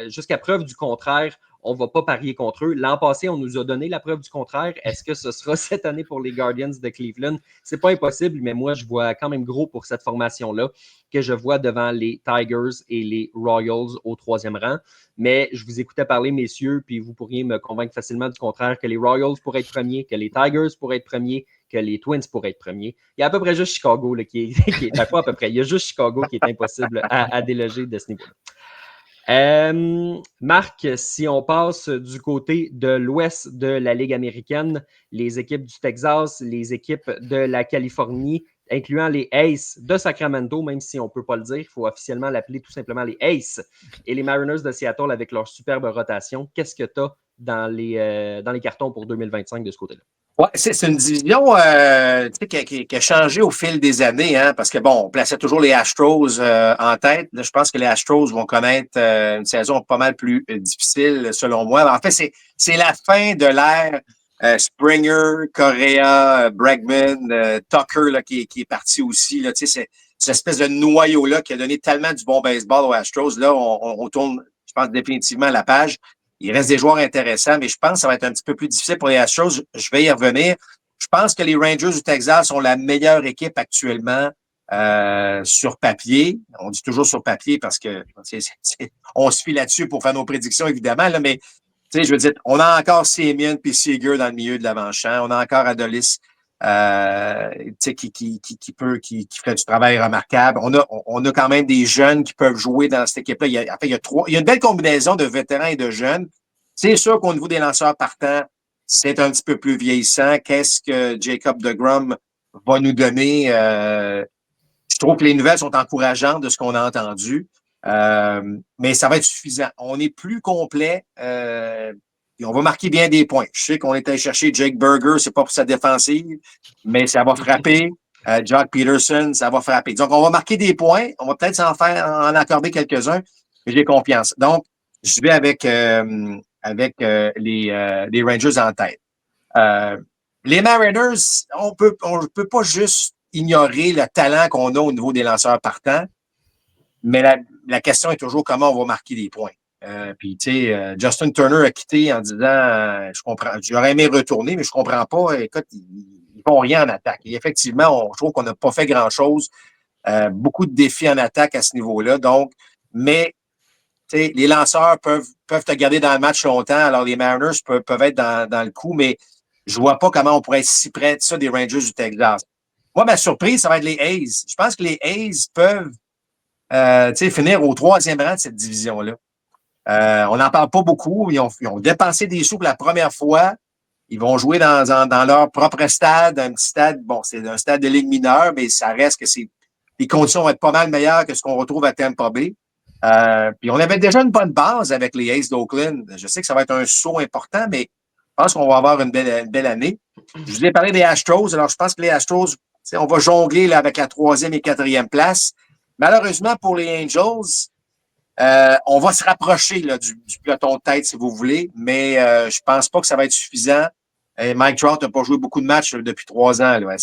[SPEAKER 1] jusqu'à preuve du contraire, on ne va pas parier contre eux. L'an passé, on nous a donné la preuve du contraire. Est-ce que ce sera cette année pour les Guardians de Cleveland? Ce n'est pas impossible, mais moi, je vois quand même gros pour cette formation-là que je vois devant les Tigers et les Royals au 3e rang. Mais je vous écoutais parler, messieurs, puis vous pourriez me convaincre facilement du contraire, que les Royals pourraient être premiers, que les Tigers pourraient être premiers, que les Twins pourraient être premiers. Il y a à peu près juste Chicago là, qui est pas à peu près. Il y a juste Chicago qui est impossible à déloger de ce niveau-là. Marc, si on passe du côté de l'ouest de la Ligue américaine, les équipes du Texas, les équipes de la Californie, incluant les Aces de Sacramento, même si on ne peut pas le dire, il faut officiellement l'appeler tout simplement les Aces, et les Mariners de Seattle avec leur superbe rotation. Qu'est-ce que tu as dans les cartons pour 2025 de ce côté-là?
[SPEAKER 3] Ouais, c'est une division qui a changé au fil des années, hein, parce que bon, on plaçait toujours les Astros en tête. Là, je pense que les Astros vont connaître une saison pas mal plus difficile, selon moi. En fait, c'est la fin de l'ère Springer, Correa, Bregman, Tucker là, qui est parti aussi. Là, c'est cette espèce de noyau-là qui a donné tellement du bon baseball aux Astros. Là, on tourne, je pense, définitivement la page. Il reste des joueurs intéressants, mais je pense que ça va être un petit peu plus difficile pour les Astros. Je vais y revenir. Je pense que les Rangers du Texas sont la meilleure équipe actuellement sur papier. On dit toujours sur papier parce que on se fie là-dessus pour faire nos prédictions, évidemment, là, mais je veux dire, on a encore Semien puis Seager dans le milieu de l'avant-champ. On a encore Adolis qui fait du travail remarquable. On a quand même des jeunes qui peuvent jouer dans cette équipe-là. Il y a une belle combinaison de vétérans et de jeunes. C'est sûr qu'au niveau des lanceurs partants, c'est un petit peu plus vieillissant. Qu'est-ce que Jacob deGrom va nous donner? Je trouve que les nouvelles sont encourageantes de ce qu'on a entendu. Mais ça va être suffisant. On est plus complet et on va marquer bien des points. Je sais qu'on est allé chercher Jake Burger, c'est pas pour sa défensive, mais ça va frapper. Jock Peterson, ça va frapper. Donc, on va marquer des points. On va peut-être en accorder quelques-uns, mais j'ai confiance. Donc, je vais avec les Rangers en tête. Les Mariners, on peut pas juste ignorer le talent qu'on a au niveau des lanceurs partants, mais la question est toujours comment on va marquer des points. Puis, tu sais, Justin Turner a quitté en disant je comprends, j'aurais aimé retourner, mais je comprends pas. Écoute, ils font rien en attaque. Et effectivement, je trouve qu'on n'a pas fait grand-chose. Beaucoup de défis en attaque à ce niveau-là. Donc, mais les lanceurs peuvent te garder dans le match longtemps. Alors, les Mariners peuvent être dans le coup, mais je vois pas comment on pourrait être si près de ça des Rangers du Texas. Moi, ma surprise, ça va être les A's. Je pense que les A's peuvent finir au 3e rang de cette division-là. On n'en parle pas beaucoup. Ils ont dépensé des sous pour la première fois. Ils vont jouer dans leur propre stade, un petit stade. Bon, c'est un stade de ligue mineure, mais ça reste que les conditions vont être pas mal meilleures que ce qu'on retrouve à Tampa Bay. Puis on avait déjà une bonne base avec les A's d'Oakland. Je sais que ça va être un saut important, mais je pense qu'on va avoir une belle année. Je vous ai parlé des Astros. Alors, je pense que les Astros, on va jongler là, avec la 3e et 4e place. Malheureusement, pour les Angels, on va se rapprocher là, du peloton de tête, si vous voulez, mais je pense pas que ça va être suffisant. Mike Trout n'a pas joué beaucoup de matchs depuis 3 ans. Là.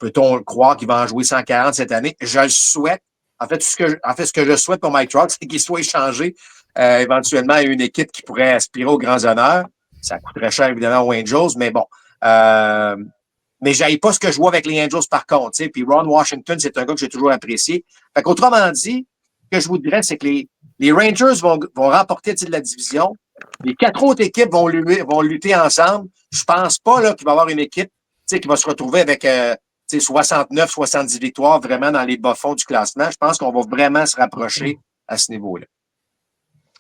[SPEAKER 3] Peut-on croire qu'il va en jouer 140 cette année? Je le souhaite. En fait, ce que je souhaite pour Mike Trout, c'est qu'il soit échangé éventuellement à une équipe qui pourrait aspirer aux grands honneurs. Ça coûterait cher, évidemment, aux Angels, mais bon. Mais je n'aille pas ce que je vois avec les Angels, par contre. Puis Ron Washington, c'est un gars que j'ai toujours apprécié. Fait qu'autrement dit, ce que je vous dirais, c'est que les Rangers vont remporter de la division. Les 4 autres équipes vont lutter ensemble. Je pense pas là, qu'il va y avoir une équipe qui va se retrouver avec 69, 70 victoires vraiment dans les bas-fonds du classement. Je pense qu'on va vraiment se rapprocher à ce niveau-là.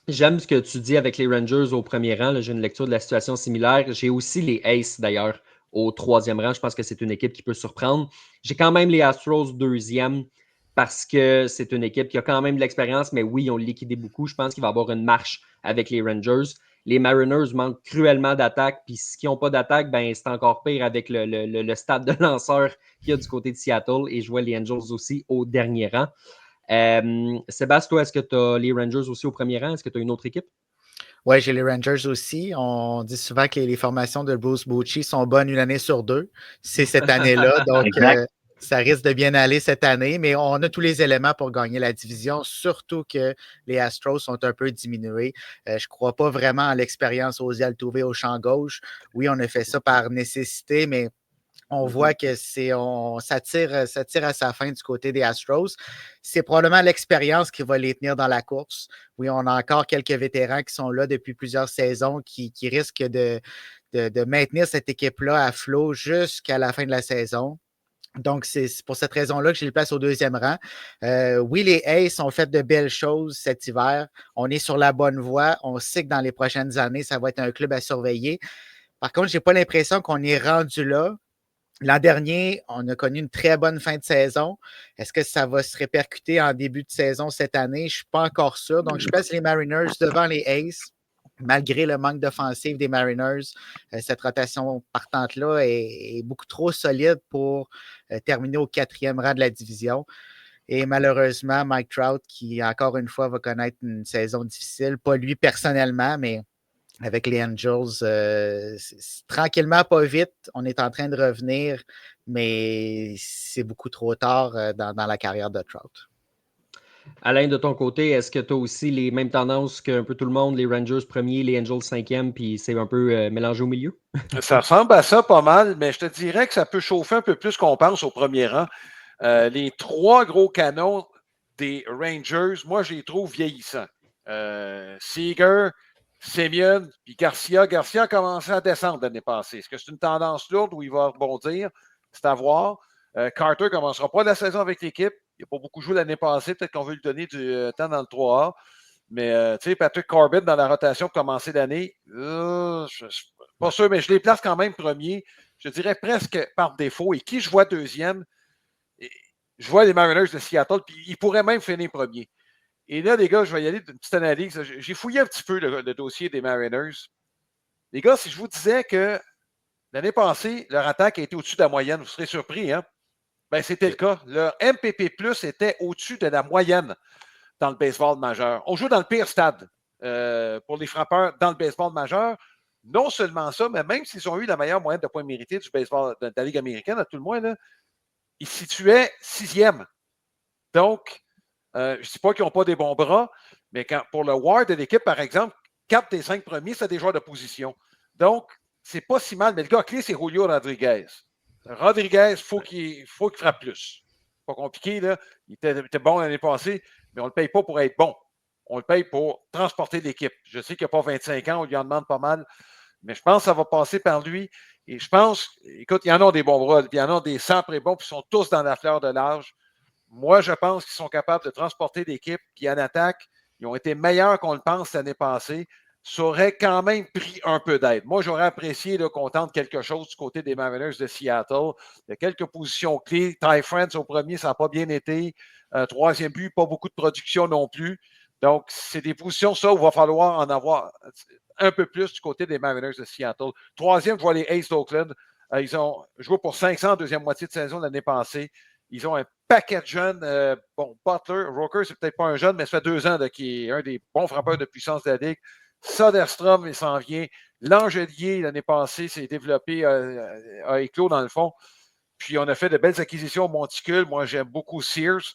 [SPEAKER 1] J'aime ce que tu dis avec les Rangers au premier rang. Là, j'ai une lecture de la situation similaire. J'ai aussi les Aces, d'ailleurs, au 3e rang. Je pense que c'est une équipe qui peut surprendre. J'ai quand même les Astros 2e parce que c'est une équipe qui a quand même de l'expérience, mais oui, ils ont liquidé beaucoup. Je pense qu'il va y avoir une marche avec les Rangers. Les Mariners manquent cruellement d'attaque, puis s'ils n'ont pas d'attaque, ben, c'est encore pire avec le stade de lanceurs qu'il y a du côté de Seattle. Et je vois les Angels aussi au dernier rang. Sébastien, toi, est-ce que tu as les Rangers aussi au premier rang? Est-ce que tu as une autre équipe?
[SPEAKER 2] Oui, j'ai les Rangers aussi. On dit souvent que les formations de Bruce Bochy sont bonnes une année sur 2. C'est cette année-là. Donc, ça risque de bien aller cette année, mais on a tous les éléments pour gagner la division, surtout que les Astros sont un peu diminués. Je ne crois pas vraiment à l'expérience Ozzy Altuve au champ gauche. Oui, on a fait ça par nécessité, mais on voit que ça tire à sa fin du côté des Astros. C'est probablement l'expérience qui va les tenir dans la course. Oui, on a encore quelques vétérans qui sont là depuis plusieurs saisons qui risquent de maintenir cette équipe-là à flot jusqu'à la fin de la saison. Donc, c'est pour cette raison-là que j'ai le place au 2e rang. Oui, les Aces ont fait de belles choses cet hiver. On est sur la bonne voie. On sait que dans les prochaines années, ça va être un club à surveiller. Par contre, je n'ai pas l'impression qu'on est rendu là. L'an dernier, on a connu une très bonne fin de saison. Est-ce que ça va se répercuter en début de saison cette année? Je ne suis pas encore sûr. Donc, je place les Mariners devant les Aces. malgré le manque d'offensive des Mariners, cette rotation partante-là est beaucoup trop solide pour terminer au 4e rang de la division. Et malheureusement, Mike Trout, qui encore une fois va connaître une saison difficile, pas lui personnellement, mais avec les Angels, tranquillement, pas vite, on est en train de revenir, mais c'est beaucoup trop tard dans la carrière de Trout.
[SPEAKER 1] Alain, de ton côté, est-ce que tu as aussi les mêmes tendances qu'un peu tout le monde, les Rangers premiers, les Angels 5e, puis c'est un peu mélangé au milieu?
[SPEAKER 4] Ça ressemble à ça pas mal, mais je te dirais que ça peut chauffer un peu plus qu'on pense au premier rang. Les 3 gros canons des Rangers, moi, je les trouve vieillissants. Seager, Semien, puis Garcia. Garcia a commencé à descendre l'année passée. Est-ce que c'est une tendance lourde où il va rebondir? C'est à voir. Carter ne commencera pas la saison avec l'équipe. Il n'a pas beaucoup joué l'année passée. Peut-être qu'on veut lui donner du temps dans le 3A. Mais, tu sais, Patrick Corbett dans la rotation pour commencer l'année, je suis pas sûr, mais je les place quand même premier. Je dirais presque par défaut. Et qui je vois deuxième? Je vois les Mariners de Seattle, puis ils pourraient même finir premier. Et là, les gars, je vais y aller d'une petite analyse. J'ai fouillé un petit peu le dossier des Mariners. Les gars, si je vous disais que l'année passée, leur attaque a été au-dessus de la moyenne, vous serez surpris, hein? Ben, c'était le cas. Leur MPP+ était au-dessus de la moyenne dans le baseball majeur. On joue dans le pire stade pour les frappeurs dans le baseball majeur. Non seulement ça, mais même s'ils ont eu la meilleure moyenne de points mérités du baseball de la Ligue américaine, à tout le moins, là, ils se situaient 6e. Donc, je ne dis pas qu'ils n'ont pas des bons bras, mais pour le WAR de l'équipe, par exemple, 4 des 5 premiers, c'est des joueurs de position. Donc, c'est pas si mal, mais le gars clé, c'est Julio Rodriguez. Rodriguez, il faut qu'il frappe plus. Pas compliqué, là. Il était bon l'année passée, mais on ne le paye pas pour être bon. On le paye pour transporter l'équipe. Je sais qu'il n'a pas 25 ans, on lui en demande pas mal, mais je pense que ça va passer par lui. Et je pense, écoute, il y en a des bons bras, puis il y en a des samples bons, puis ils sont tous dans la fleur de l'âge. Moi, je pense qu'ils sont capables de transporter l'équipe, puis en attaque, ils ont été meilleurs qu'on le pense l'année passée. Ça aurait quand même pris un peu d'aide. Moi, j'aurais apprécié qu'on tente quelque chose du côté des Mariners de Seattle. Il y a quelques positions clés. Ty France au premier, ça n'a pas bien été. Troisième but, pas beaucoup de production non plus. Donc, c'est des positions, ça, où il va falloir en avoir un peu plus du côté des Mariners de Seattle. Troisième, je vois les A's d'Oakland. Ils ont joué pour 500 en deuxième moitié de saison l'année passée. Ils ont un paquet de jeunes. Butler, Roker, c'est peut-être pas un jeune, mais ça fait 2 ans qu'il est un des bons frappeurs de puissance de la Ligue. Soderstrom, il s'en vient. L'Angelier, l'année passée, s'est développé, a éclos dans le fond. Puis, on a fait de belles acquisitions au Monticule. Moi, j'aime beaucoup Sears.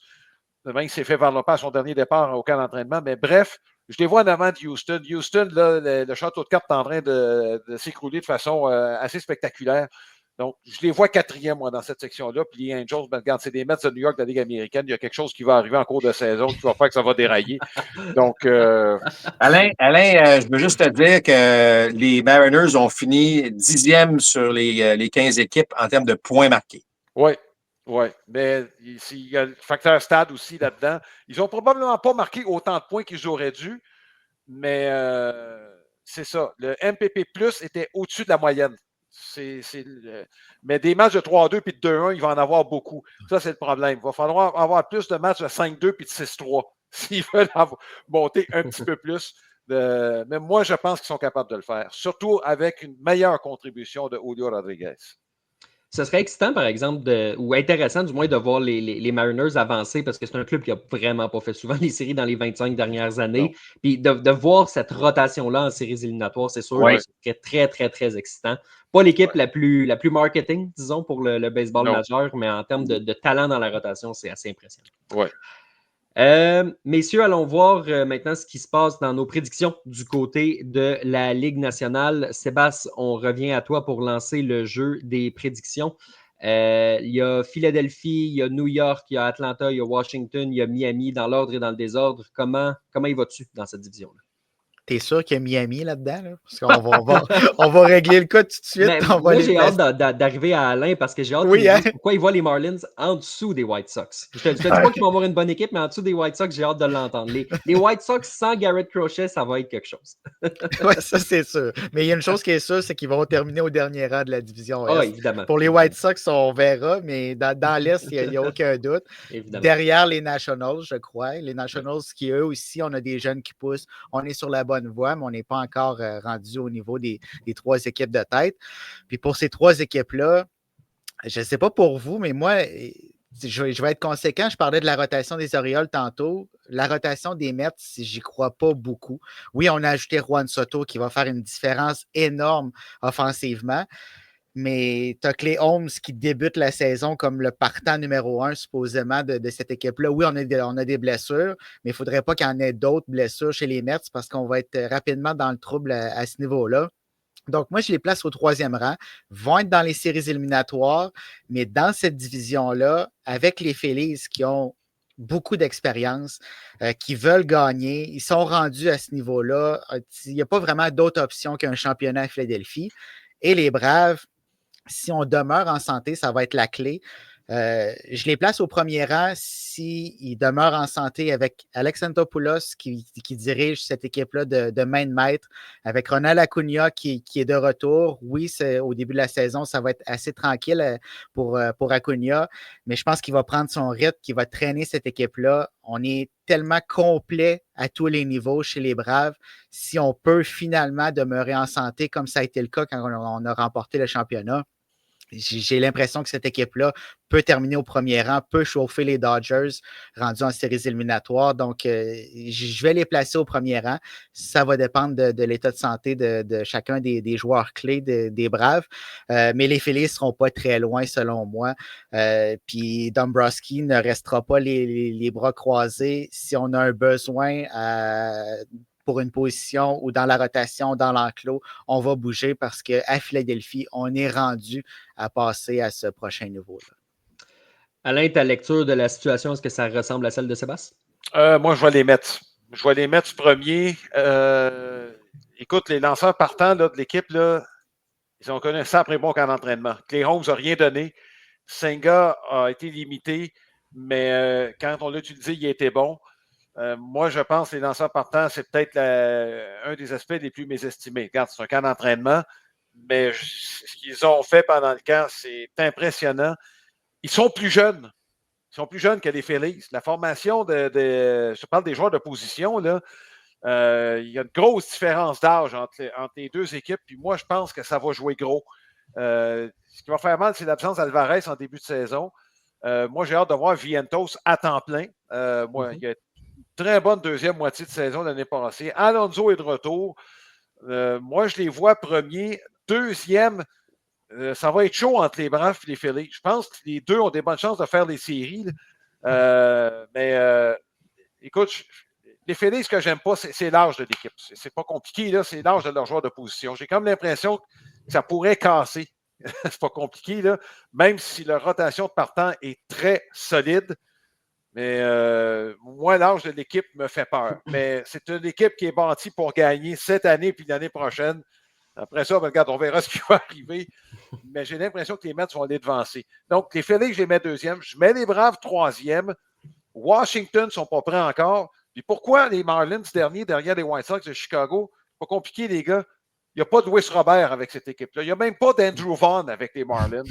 [SPEAKER 4] Demain, il s'est fait vers le pas à son dernier départ au camp d'entraînement. Mais bref, je les vois en avant de Houston. Houston, là, le château de cartes est en train de s'écrouler de façon assez spectaculaire. Donc, je les vois 4e, moi, dans cette section-là. Puis les Angels, ben, regarde, c'est des Mets de New York de la Ligue américaine. Il y a quelque chose qui va arriver en cours de saison qui va faire que ça va dérailler. Donc,
[SPEAKER 3] Alain, je veux juste te dire que les Mariners ont fini 10e sur les 15 équipes en termes de points marqués.
[SPEAKER 4] Oui. Mais il y a le facteur stade aussi là-dedans. Ils n'ont probablement pas marqué autant de points qu'ils auraient dû, mais c'est ça. Le MPP+ était au-dessus de la moyenne. Mais des matchs de 3-2 puis de 2-1, il va en avoir beaucoup. Ça, c'est le problème. Il va falloir avoir plus de matchs de 5-2 puis de 6-3 s'ils veulent monter un petit peu plus. Mais moi, je pense qu'ils sont capables de le faire, surtout avec une meilleure contribution de Julio Rodriguez.
[SPEAKER 1] Ce serait excitant, par exemple, ou intéressant du moins de voir les Mariners avancer parce que c'est un club qui n'a vraiment pas fait souvent les séries dans les 25 dernières années. Puis de voir cette rotation-là en séries éliminatoires, c'est sûr, que c'est très, très, très excitant. Pas l'équipe la plus marketing, disons, pour le baseball majeur, mais en termes de talent dans la rotation, c'est assez impressionnant.
[SPEAKER 4] Oui.
[SPEAKER 1] Messieurs, allons voir maintenant ce qui se passe dans nos prédictions du côté de la Ligue nationale. Sébastien, on revient à toi pour lancer le jeu des prédictions. Il y a Philadelphie, il y a New York, il y a Atlanta, il y a Washington, il y a Miami, dans l'ordre et dans le désordre. Comment y vas-tu dans cette division-là?
[SPEAKER 2] T'es sûr qu'il y a Miami là-dedans? Là? Parce qu'on va régler le cas tout de suite.
[SPEAKER 1] Moi, j'ai hâte d'arriver à Alain parce que j'ai hâte qu'il me dise pourquoi il voit les Marlins en dessous des White Sox. Je te dis pas qu'ils vont avoir une bonne équipe, mais en dessous des White Sox, j'ai hâte de l'entendre. Les White Sox sans Garrett Crochet, ça va être quelque chose.
[SPEAKER 2] Oui, ça, c'est sûr. Mais il y a une chose qui est sûre, c'est qu'ils vont terminer au dernier rang de la division Est.
[SPEAKER 1] Évidemment.
[SPEAKER 2] Pour les White Sox, on verra, mais dans l'Est, il n'y a aucun doute. Derrière les Nationals, je crois. Les Nationals qui, eux aussi, on a des jeunes qui poussent. On est sur la bonne bonne voie, mais on n'est pas encore rendu au niveau des 3 équipes de tête. Puis pour ces 3 équipes-là, je ne sais pas pour vous, mais moi, je vais être conséquent. Je parlais de la rotation des Orioles tantôt. La rotation des Mets, j'y crois pas beaucoup. Oui, on a ajouté Juan Soto qui va faire une différence énorme offensivement. Mais tu as Clay Holmes qui débute la saison comme le partant numéro 1, supposément, de cette équipe-là. Oui, on a des blessures, mais il ne faudrait pas qu'il y en ait d'autres blessures chez les Mets parce qu'on va être rapidement dans le trouble à ce niveau-là. Donc, moi, je les place au 3e rang, vont être dans les séries éliminatoires, mais dans cette division-là, avec les Phillies qui ont beaucoup d'expérience, qui veulent gagner, ils sont rendus à ce niveau-là. Il n'y a pas vraiment d'autre option qu'un championnat à Philadelphie. Et les Braves, si on demeure en santé, ça va être la clé. Je les place au 1er rang s'ils demeurent en santé avec Alex Anthopoulos qui dirige cette équipe-là de main de maître, avec Ronald Acuna qui est de retour. Oui, au début de la saison, ça va être assez tranquille pour Acuna, mais je pense qu'il va prendre son rythme, qu'il va traîner cette équipe-là. On est tellement complet à tous les niveaux chez les Braves. Si on peut finalement demeurer en santé, comme ça a été le cas quand on a remporté le championnat, j'ai l'impression que cette équipe-là peut terminer au 1er rang, peut chauffer les Dodgers rendus en séries éliminatoires. Donc, je vais les placer au 1er rang. Ça va dépendre de l'état de santé de chacun des joueurs clés des Braves. Mais les Phillies ne seront pas très loin, selon moi. Puis Dombrowski ne restera pas les bras croisés. Si on a un besoin pour une position ou dans la rotation, dans l'enclos, on va bouger parce qu'à Philadelphie, on est rendu à passer à ce prochain niveau-là.
[SPEAKER 1] Alain, ta lecture de la situation, est-ce que ça ressemble à celle de Sébastien?
[SPEAKER 4] Moi, je vais les mettre. Je vais les mettre premier. Écoute, les lanceurs partants là, de l'équipe, là, ils ont connu un sacré bon camp d'entraînement. Clay Holmes n'a rien donné. Senga a été limité, mais quand on l'a utilisé, il était bon. Moi, je pense que les lanceurs partants, c'est peut-être un des aspects les plus mésestimés. Regarde, c'est un camp d'entraînement, mais ce qu'ils ont fait pendant le camp, c'est impressionnant. Ils sont plus jeunes. Ils sont plus jeunes que les Phillies. La formation je parle des joueurs de position, là. Il y a une grosse différence d'âge entre les 2 équipes, puis moi, je pense que ça va jouer gros. Ce qui va faire mal, c'est l'absence d'Alvarez en début de saison. Moi, j'ai hâte de voir Vientos à temps plein. Il y a très bonne deuxième moitié de saison l'année passée. Alonso est de retour. Moi, je les vois premier. Deuxième, ça va être chaud entre les Braves et les Phillies. Je pense que les deux ont des bonnes chances de faire les séries. Écoute, les Phillies, ce que j'aime pas, c'est l'âge de l'équipe. C'est pas compliqué, là, c'est l'âge de leur joueur de position. J'ai comme l'impression que ça pourrait casser. C'est pas compliqué, là, même si leur rotation de partant est très solide. Mais moi, l'âge de l'équipe me fait peur. Mais c'est une équipe qui est bâtie pour gagner cette année puis l'année prochaine. Après ça, regarde, on verra ce qui va arriver. Mais j'ai l'impression que les Mets vont les devancer. Donc, les Phillies, je les mets deuxième. Je mets les Braves troisième. Washington ne sont pas prêts encore. Puis pourquoi les Marlins dernier derrière les White Sox de Chicago? Pas compliqué, les gars. Il n'y a pas de Luis Robert avec cette équipe-là. Il n'y a même pas d'Andrew Vaughn avec les Marlins.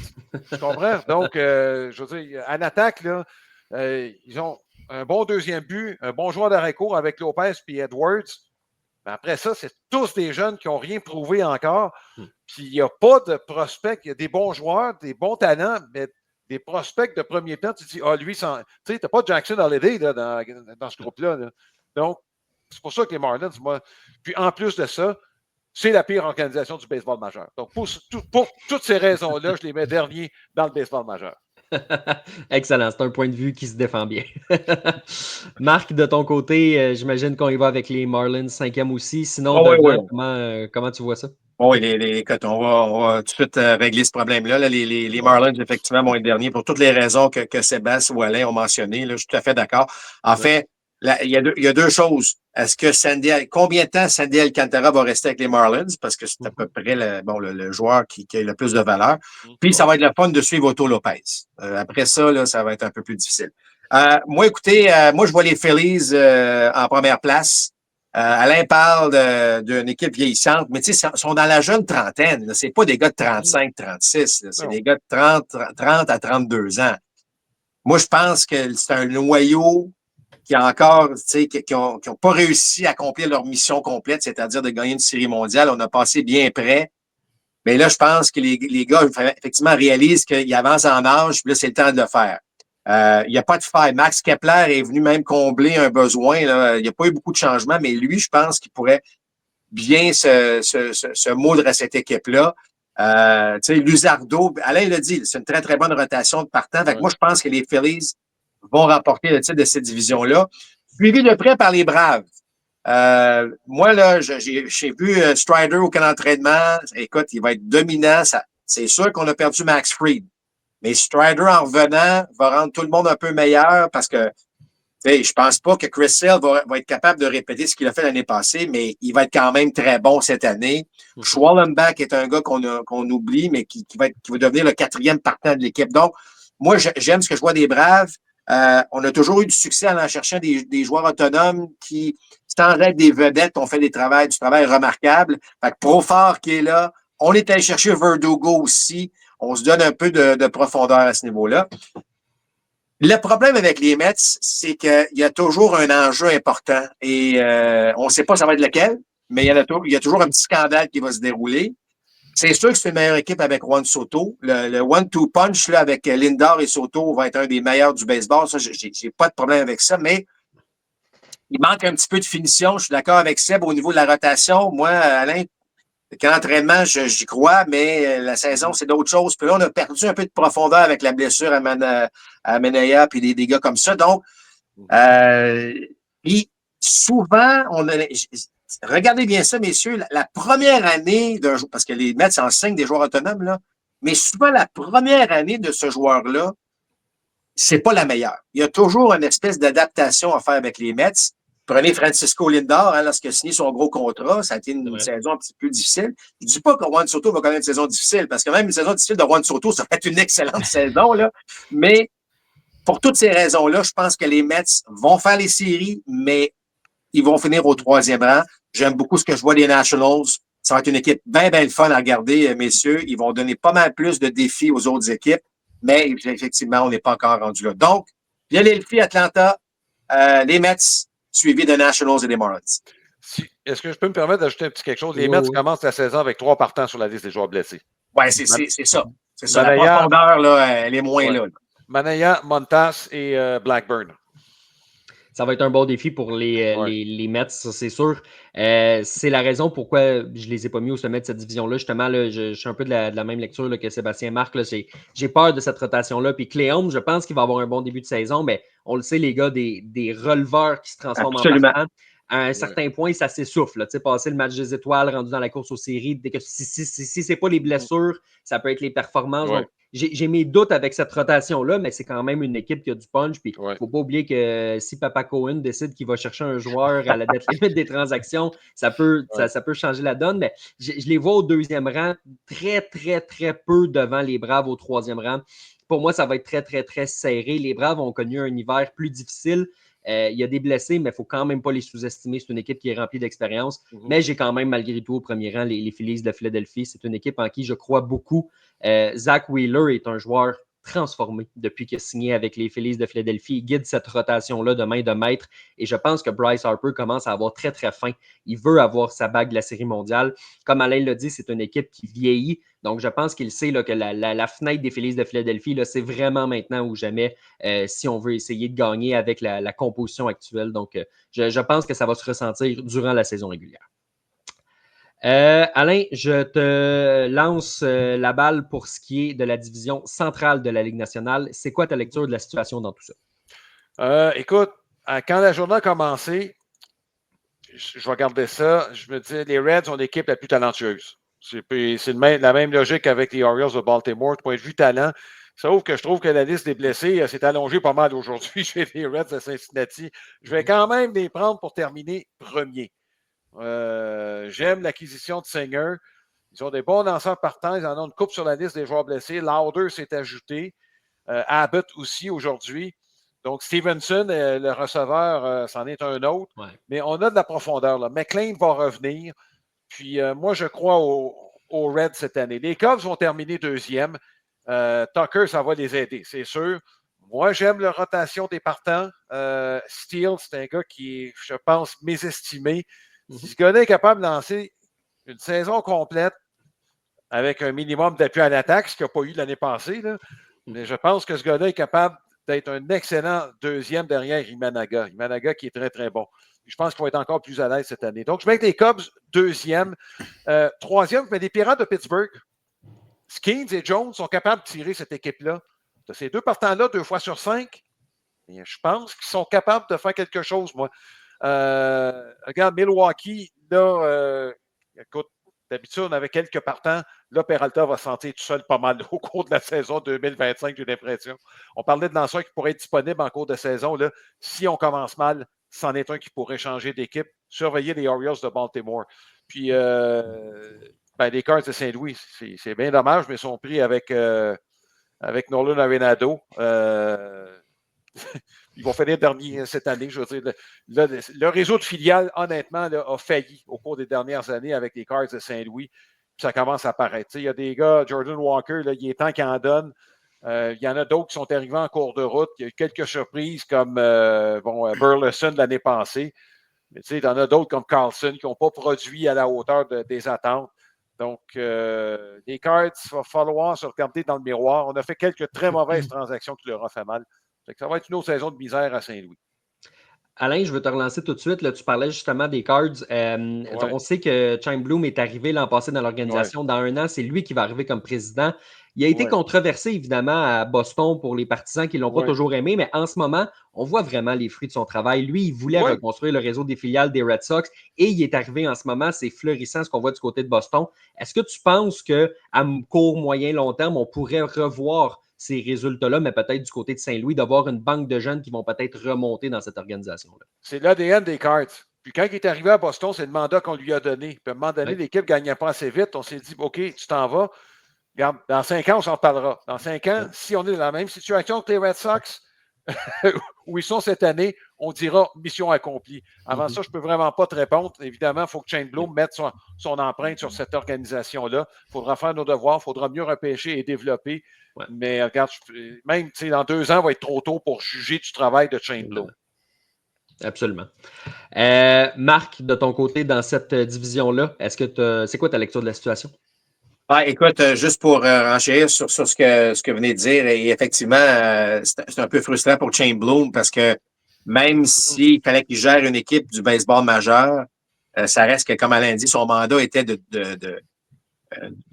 [SPEAKER 4] Tu comprends? Donc, je veux dire, en attaque, là, ils ont un bon deuxième but, un bon joueur d'arrêt-court avec Lopez et Edwards. Mais après ça, c'est tous des jeunes qui n'ont rien prouvé encore. Puis il n'y a pas de prospects. Il y a des bons joueurs, des bons talents, mais des prospects de premier plan. Tu te dis, lui, tu sais, tu n'as pas Jackson Holliday là, dans ce groupe-là. Là. Donc, c'est pour ça que les Marlins, moi. Puis en plus de ça, c'est la pire organisation du baseball majeur. Donc, pour toutes ces raisons-là, je les mets derniers dans le baseball majeur.
[SPEAKER 1] Excellent, c'est un point de vue qui se défend bien. Marc, de ton côté, j'imagine qu'on y va avec les Marlins 5e aussi. Sinon, comment tu vois ça?
[SPEAKER 3] Oui, écoute, on va tout de suite régler ce problème-là. Là, les Marlins, effectivement, vont être derniers pour toutes les raisons que Sébastien ou Alain ont mentionnées. Là, je suis tout à fait d'accord. En fait, il y a 2 choses. Est-ce que combien de temps Sandy Alcantara va rester avec les Marlins? Parce que c'est à peu près le joueur qui a le plus de valeur. Puis, ça va être le fun de suivre Otto Lopez. Après ça, là, ça va être un peu plus difficile. Moi, écoutez, moi, je vois les Phillies en première place. Alain parle d'une équipe vieillissante, mais tu sais, ils sont dans la jeune trentaine. Ce n'est pas des gars de 35, 36. C'est des gars de 30 à 32 ans. Moi, je pense que c'est un noyau qui encore, qui n'ont pas réussi à accomplir leur mission complète, c'est-à-dire de gagner une série mondiale. On a passé bien près. Mais là, je pense que les gars, effectivement, réalisent qu'ils avancent en âge, puis là, c'est le temps de le faire. Il n'y a pas de faille. Max Kepler est venu même combler un besoin. Là. Il n'y a pas eu beaucoup de changements, mais lui, je pense qu'il pourrait bien se moudre à cette équipe-là. Luzardo, Alain l'a dit, c'est une très, très bonne rotation de partant. Fait que moi, je pense que les Phillies vont remporter le titre de cette division-là. Suivi de près par les Braves. Moi, là, j'ai vu Strider au camp d'entraînement. Écoute, il va être dominant. C'est sûr qu'on a perdu Max Fried. Mais Strider, en revenant, va rendre tout le monde un peu meilleur parce que je pense pas que Chris Sale va être capable de répéter ce qu'il a fait l'année passée, mais il va être quand même très bon cette année. Schwallenbach est un gars qu'on oublie, mais qui va devenir le 4e partant de l'équipe. Donc, moi, j'aime ce que je vois des Braves. On a toujours eu du succès en allant chercher des joueurs autonomes qui, sans être des vedettes, ont fait du travail remarquable. Fait que Profort qui est là. On est allé chercher Verdugo aussi. On se donne un peu de profondeur à ce niveau-là. Le problème avec les Mets, c'est qu'il y a toujours un enjeu important et on ne sait pas ça va être lequel, mais il y a toujours un petit scandale qui va se dérouler. C'est sûr que c'est une meilleure équipe avec Juan Soto. Le one-two punch là, avec Lindor et Soto va être un des meilleurs du baseball. Ça, j'ai pas de problème avec ça, mais il manque un petit peu de finition. Je suis d'accord avec Seb au niveau de la rotation. Moi, Alain, quand l'entraînement, j'y crois, mais la saison, c'est d'autres choses. Puis là, on a perdu un peu de profondeur avec la blessure à Menea puis des gars comme ça. Donc, puis souvent, regardez bien ça, messieurs, la première année d'un joueur, parce que les Mets enseignent des joueurs autonomes, là, mais souvent, la première année de ce joueur-là, c'est pas la meilleure. Il y a toujours une espèce d'adaptation à faire avec les Mets. Prenez Francisco Lindor, lorsqu'il a signé son gros contrat, ça a été une saison un petit peu difficile. Je ne dis pas que Juan Soto va connaître une saison difficile, parce que même une saison difficile de Juan Soto, ça va être une excellente saison, là. Mais pour toutes ces raisons-là, je pense que les Mets vont faire les séries, mais ils vont finir au 3e rang. J'aime beaucoup ce que je vois des Nationals. Ça va être une équipe bien, bien le fun à regarder, messieurs. Ils vont donner pas mal plus de défis aux autres équipes, mais effectivement, on n'est pas encore rendu là. Donc, Philadelphie, Atlanta, les Mets, suivi des Nationals et des Marlins.
[SPEAKER 4] Est-ce que je peux me permettre d'ajouter un petit quelque chose? Les Mets commencent la saison avec 3 partants sur la liste des joueurs blessés.
[SPEAKER 3] Oui, c'est ça. C'est ça. La profondeur, là, elle est moins là.
[SPEAKER 4] Manaya, Montas et Blackburn.
[SPEAKER 1] Ça va être un bon défi pour les Mets, ça, c'est sûr. C'est la raison pourquoi je ne les ai pas mis au sommet de cette division-là. Justement, là, je suis un peu de la même lecture là, que Sébastien Marc. Là, j'ai peur de cette rotation-là. Puis Cléon, je pense qu'il va avoir un bon début de saison, mais on le sait, les gars, des releveurs qui se transforment en partants. À un certain point, ça s'essouffle. Passer le match des étoiles, rendu dans la course aux séries, si ce n'est pas les blessures, ça peut être les performances. Donc, j'ai mes doutes avec cette rotation-là, mais c'est quand même une équipe qui a du punch. Puis, il ne faut pas oublier que si Papa Cohen décide qu'il va chercher un joueur à la date limite des transactions, ça peut changer la donne. Mais je les vois au 2e rang, très, très, très peu devant les Braves au 3e rang. Pour moi, ça va être très, très, très serré. Les Braves ont connu un hiver plus difficile. Il y a des blessés, mais il ne faut quand même pas les sous-estimer. C'est une équipe qui est remplie d'expérience. Mais j'ai quand même, malgré tout, au premier rang, les Phillies de Philadelphie. C'est une équipe en qui je crois beaucoup. Zach Wheeler est un joueur transformé depuis qu'il a signé avec les Phillies de Philadelphie. Il guide cette rotation-là de main de maître. Et je pense que Bryce Harper commence à avoir très, très faim. Il veut avoir sa bague de la Série mondiale. Comme Alain l'a dit, c'est une équipe qui vieillit. Donc, je pense qu'il sait là, que la fenêtre des Phillies de Philadelphie, là, c'est vraiment maintenant ou jamais si on veut essayer de gagner avec la composition actuelle. Donc, je pense que ça va se ressentir durant la saison régulière. Alain, je te lance la balle pour ce qui est de la division centrale de la Ligue nationale. C'est quoi ta lecture de la situation dans tout ça?
[SPEAKER 4] Écoute, quand la journée a commencé, je regardais ça, je me disais, les Reds sont l'équipe la plus talentueuse. C'est la même logique avec les Orioles de Baltimore, du point de vue talent. Sauf que je trouve que la liste des blessés s'est allongée pas mal aujourd'hui chez les Reds de Cincinnati. Je vais quand même les prendre pour terminer premier. J'aime l'acquisition de Singer. Ils ont des bons lanceurs partants. Ils en ont une coupe sur la liste des joueurs blessés. Lauder s'est ajouté. Abbott aussi aujourd'hui. Donc, Stevenson, le receveur, c'en est un autre. Ouais. Mais on a de la profondeur. Là. McLean va revenir. Puis, moi, je crois aux Reds cette année. Les Cubs vont terminer 2e. Tucker, ça va les aider, c'est sûr. Moi, j'aime la rotation des partants. Steele, c'est un gars qui est, je pense, mésestimé. Si ce gars-là est capable de lancer une saison complète avec un minimum d'appui à l'attaque, ce qu'il n'a pas eu l'année passée, là, mais je pense que ce gars-là est capable d'être un excellent deuxième derrière Imanaga. Imanaga qui est très, très bon. Je pense qu'il va être encore plus à l'aise cette année. Donc, je mets les Cubs deuxième. Troisième, je mets les Pirates de Pittsburgh. Skeens et Jones sont capables de tirer cette équipe-là. Ces deux partants-là, 2 fois sur 5, et je pense qu'ils sont capables de faire quelque chose, moi. Regarde, Milwaukee, là, écoute, d'habitude, on avait quelques partants. Là, Peralta va se sentir tout seul pas mal au cours de la saison 2025, j'ai l'impression. On parlait de lanceurs qui pourraient être disponibles en cours de saison. Là. Si on commence mal, c'en est un qui pourrait changer d'équipe. Surveiller les Orioles de Baltimore. Puis, les Cards de Saint-Louis, c'est bien dommage, mais ils sont pris avec Nolan Arenado. Ils vont finir dernier cette année. Je veux dire, le réseau de filiales, honnêtement, là, a failli au cours des dernières années avec les Cards de Saint-Louis. Puis ça commence à apparaître. Il y a des gars, Jordan Walker, là, il est temps qu'il en donne. Il y en a d'autres qui sont arrivés en cours de route. Il y a eu quelques surprises comme Burleson l'année passée. Mais il y en a d'autres comme Carlson qui n'ont pas produit à la hauteur des attentes. Donc, les Cards, il va falloir se regarder dans le miroir. On a fait quelques très mauvaises transactions qui leur ont fait mal. Ça va être une autre saison de misère à Saint-Louis.
[SPEAKER 1] Alain, je veux te relancer tout de suite. Là, tu parlais justement des Cards. On sait que Chaim Bloom est arrivé l'an passé dans l'organisation. Dans 1 an, c'est lui qui va arriver comme président. Il a été controversé, évidemment, à Boston pour les partisans qui ne l'ont pas toujours aimé, mais en ce moment, on voit vraiment les fruits de son travail. Lui, il voulait reconstruire le réseau des filiales des Red Sox et il est arrivé en ce moment. C'est fleurissant ce qu'on voit du côté de Boston. Est-ce que tu penses qu'à court, moyen, long terme, on pourrait revoir ces résultats-là, mais peut-être du côté de Saint-Louis, d'avoir une banque de jeunes qui vont peut-être remonter dans cette organisation-là?
[SPEAKER 4] C'est l'ADN des Cards. Puis quand il est arrivé à Boston, c'est le mandat qu'on lui a donné. Puis à un moment donné, l'équipe ne gagnait pas assez vite. On s'est dit, OK, tu t'en vas. Regarde, dans 5 ans, on s'en parlera. Dans 5 ans, si on est dans la même situation que les Red Sox, où ils sont cette année, on dira mission accomplie. Avant ça, je ne peux vraiment pas te répondre. Évidemment, il faut que Chaim Bloom mette son empreinte sur cette organisation-là. Il faudra faire nos devoirs, il faudra mieux repêcher et développer. Ouais. Mais regarde, même dans 2 ans, il va être trop tôt pour juger du travail de Chaim Bloom.
[SPEAKER 1] Absolument. Marc, de ton côté, dans cette division-là, c'est quoi ta lecture de la situation?
[SPEAKER 3] Écoute, juste pour renchérir sur ce que vous venez de dire, et effectivement, c'est un peu frustrant pour Chaim Bloom parce que même s'il fallait qu'il gère une équipe du baseball majeur, ça reste que, comme Alain dit, son mandat était de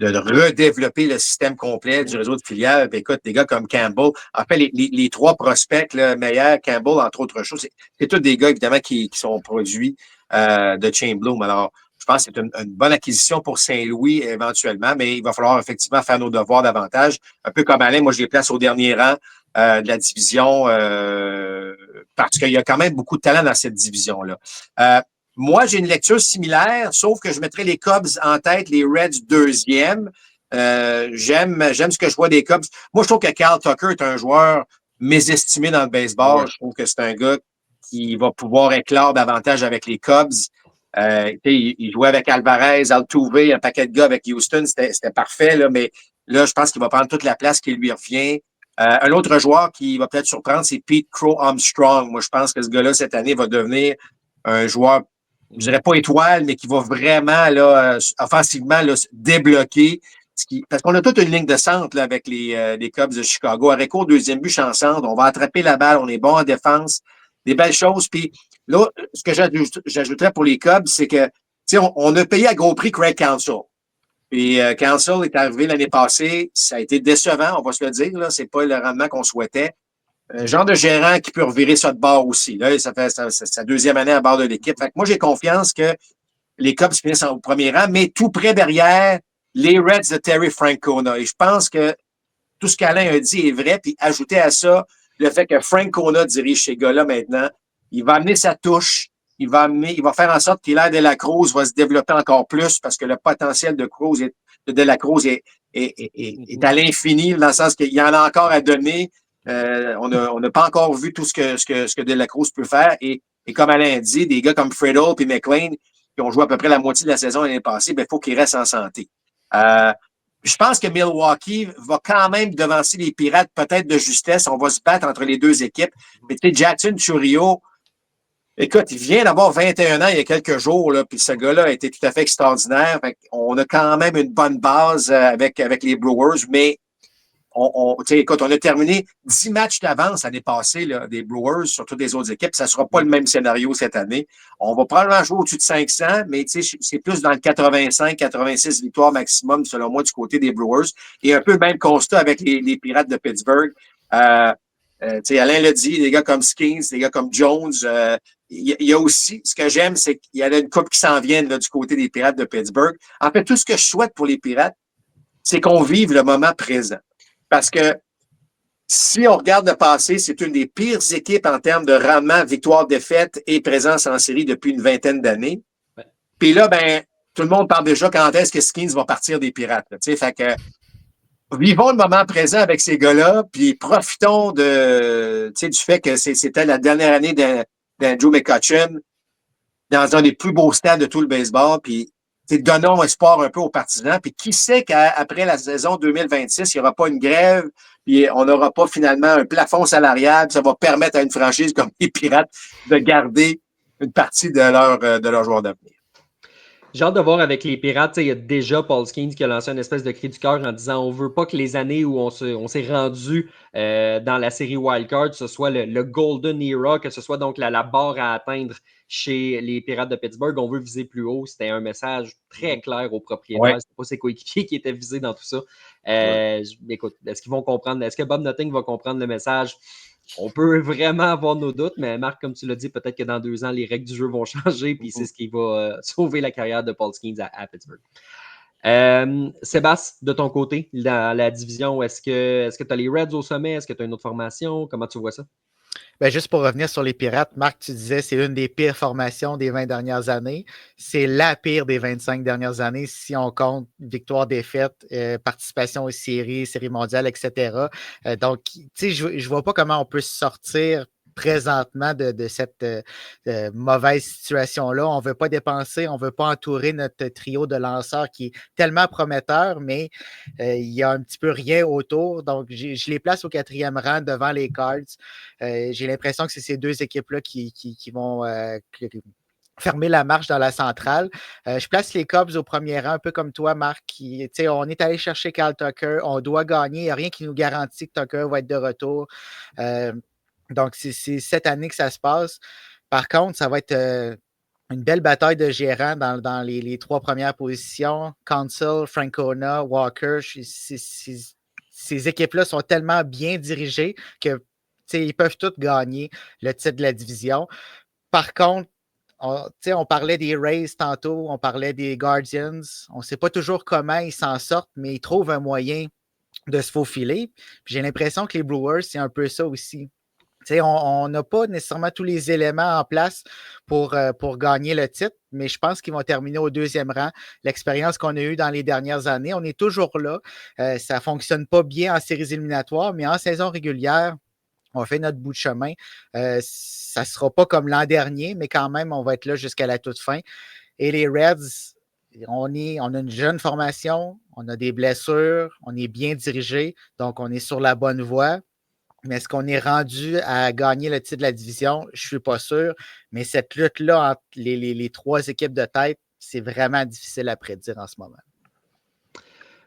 [SPEAKER 3] redévelopper le système complet du réseau de filiales. Puis, écoute, des gars comme Campbell, en fait, les 3 prospects là, meilleurs, Campbell, entre autres choses, c'est tous des gars, évidemment, qui sont produits de Chaim Bloom. Alors, je pense que c'est une bonne acquisition pour Saint-Louis éventuellement, mais il va falloir effectivement faire nos devoirs davantage. Un peu comme Alain, moi, je les place au dernier rang de la division parce qu'il y a quand même beaucoup de talent dans cette division-là. Moi, j'ai une lecture similaire, sauf que je mettrais les Cubs en tête, les Reds deuxième. J'aime ce que je vois des Cubs. Moi, je trouve que Kyle Tucker est un joueur mésestimé dans le baseball. Ouais. Je trouve que c'est un gars qui va pouvoir éclore davantage avec les Cubs. Il jouait avec Alvarez, Altuve, un paquet de gars avec Houston. C'était parfait, là, mais là, je pense qu'il va prendre toute la place qui lui revient. Un autre joueur qui va peut-être surprendre, c'est Pete Crow Armstrong. Moi, je pense que ce gars-là, cette année, va devenir un joueur, je dirais pas étoile, mais qui va vraiment, là, offensivement, là, débloquer. Parce qu'on a toute une ligne de centre là, avec les Cubs de Chicago. Areco, deuxième but, chancante. On va attraper la balle. On est bon en défense. Des belles choses. Puis là, ce que j'ajouterais pour les Cubs, c'est que on a payé à gros prix Craig Counsell. Puis Counsell est arrivé l'année passée. Ça a été décevant, on va se le dire. Là, c'est pas le rendement qu'on souhaitait. Un genre de gérant qui peut revirer ça de bord aussi. Là, ça fait sa deuxième année à bord de l'équipe. Fait que moi, j'ai confiance que les Cubs finissent au premier rang, mais tout près derrière les Reds de Terry Francona. Et je pense que tout ce qu'Alain a dit est vrai. Puis ajouter à ça le fait que Francona dirige ces gars-là maintenant, il va amener sa touche. Il va faire en sorte qu'Hilaire De La Cruz va se développer encore plus parce que le potentiel de La Cruz est à l'infini, dans le sens qu'il y en a encore à donner. On n'a pas encore vu tout ce que De La Cruz peut faire. Et comme Alain dit, des gars comme Friedel et McLean, qui ont joué à peu près la moitié de la saison l'année passée, il faut qu'ils restent en santé. Je pense que Milwaukee va quand même devancer les Pirates, peut-être de justesse. On va se battre entre les deux équipes. Mais tu sais, Jackson Chourio, écoute, il vient d'avoir 21 ans il y a quelques jours, là, puis ce gars-là a été tout à fait extraordinaire. Fait on a quand même une bonne base avec les Brewers, mais écoute, on a terminé 10 matchs d'avance l'année passée là, des Brewers sur toutes les autres équipes. Ça ne sera pas le même scénario cette année. On va probablement jouer au-dessus de 500, mais c'est plus dans le 85-86 victoires maximum, selon moi, du côté des Brewers. Et un peu le même constat avec les Pirates de Pittsburgh. Alain l'a dit, des gars comme Skins, des gars comme Jones. Il y a aussi, ce que j'aime, c'est qu'il y a une coupe qui s'en vient là, du côté des Pirates de Pittsburgh. En fait, tout ce que je souhaite pour les Pirates, c'est qu'on vive le moment présent. Parce que si on regarde le passé, c'est une des pires équipes en termes de rendement, victoire, défaite et présence en série depuis une vingtaine d'années. Ouais. Puis là, ben, tout le monde parle déjà quand est-ce que Skins va partir des Pirates. Fait que vivons le moment présent avec ces gars-là, puis profitons du fait que c'était la dernière année d'Andrew McCutchen dans un des plus beaux stades de tout le baseball, puis donnons espoir un peu aux partisans. Puis qui sait qu'après la saison 2026, il n'y aura pas une grève, puis on n'aura pas finalement un plafond salarial, ça va permettre à une franchise comme les Pirates de garder une partie de leur joueur d'avenir.
[SPEAKER 1] J'ai hâte de voir avec les Pirates, il y a déjà Paul Skeens qui a lancé une espèce de cri du cœur en disant on veut pas que les années où on s'est rendu dans la série Wildcard, ce soit le Golden Era, que ce soit donc la barre à atteindre chez les Pirates de Pittsburgh. On veut viser plus haut. C'était un message très clair aux propriétaires. Ouais. C'était pas ses coéquipiers qui étaient visés dans tout ça. Écoute, est-ce qu'ils vont comprendre? Est-ce que Bob Nutting va comprendre le message? On peut vraiment avoir nos doutes, mais Marc, comme tu l'as dit, peut-être que dans 2 ans, les règles du jeu vont changer, puis c'est ce qui va sauver la carrière de Paul Skeens à Pittsburgh. Sébastien, de ton côté, dans la division, est-ce que tu as les Reds au sommet? Est-ce que tu as une autre formation? Comment tu vois ça?
[SPEAKER 2] Ben, juste pour revenir sur les Pirates, Marc, tu disais c'est une des pires formations des 20 dernières années. C'est la pire des 25 dernières années si on compte victoire, défaite, participation aux séries mondiales, etc. Donc, tu sais, je ne vois pas comment on peut sortir présentement de cette mauvaise situation-là. On ne veut pas dépenser, on ne veut pas entourer notre trio de lanceurs qui est tellement prometteur, mais il y a un petit peu rien autour. Donc, je les place au 4e rang devant les Cards. J'ai l'impression que c'est ces deux équipes-là qui vont fermer la marche dans la centrale. Je place les Cubs au premier rang, un peu comme toi, Marc. On est allé chercher Kyle Tucker. On doit gagner. Il n'y a rien qui nous garantit que Tucker va être de retour. Donc, c'est cette année que ça se passe. Par contre, ça va être une belle bataille de gérants dans les 3 premières positions. Council, Francona, Walker. Ces équipes-là sont tellement bien dirigées que ils peuvent toutes gagner le titre de la division. Par contre, on parlait des Rays tantôt, on parlait des Guardians. On ne sait pas toujours comment ils s'en sortent, mais ils trouvent un moyen de se faufiler. Puis j'ai l'impression que les Brewers, c'est un peu ça aussi. On n'a pas nécessairement tous les éléments en place pour gagner le titre, mais je pense qu'ils vont terminer au 2e rang. L'expérience qu'on a eue dans les dernières années, on est toujours là. Ça ne fonctionne pas bien en séries éliminatoires, mais en saison régulière, on fait notre bout de chemin. Ça ne sera pas comme l'an dernier, mais quand même, on va être là jusqu'à la toute fin. Et les Reds, on a une jeune formation, on a des blessures, on est bien dirigé, donc on est sur la bonne voie. Mais est-ce qu'on est rendu à gagner le titre de la division? Je ne suis pas sûr. Mais cette lutte-là entre les 3 équipes de tête, c'est vraiment difficile à prédire en ce moment.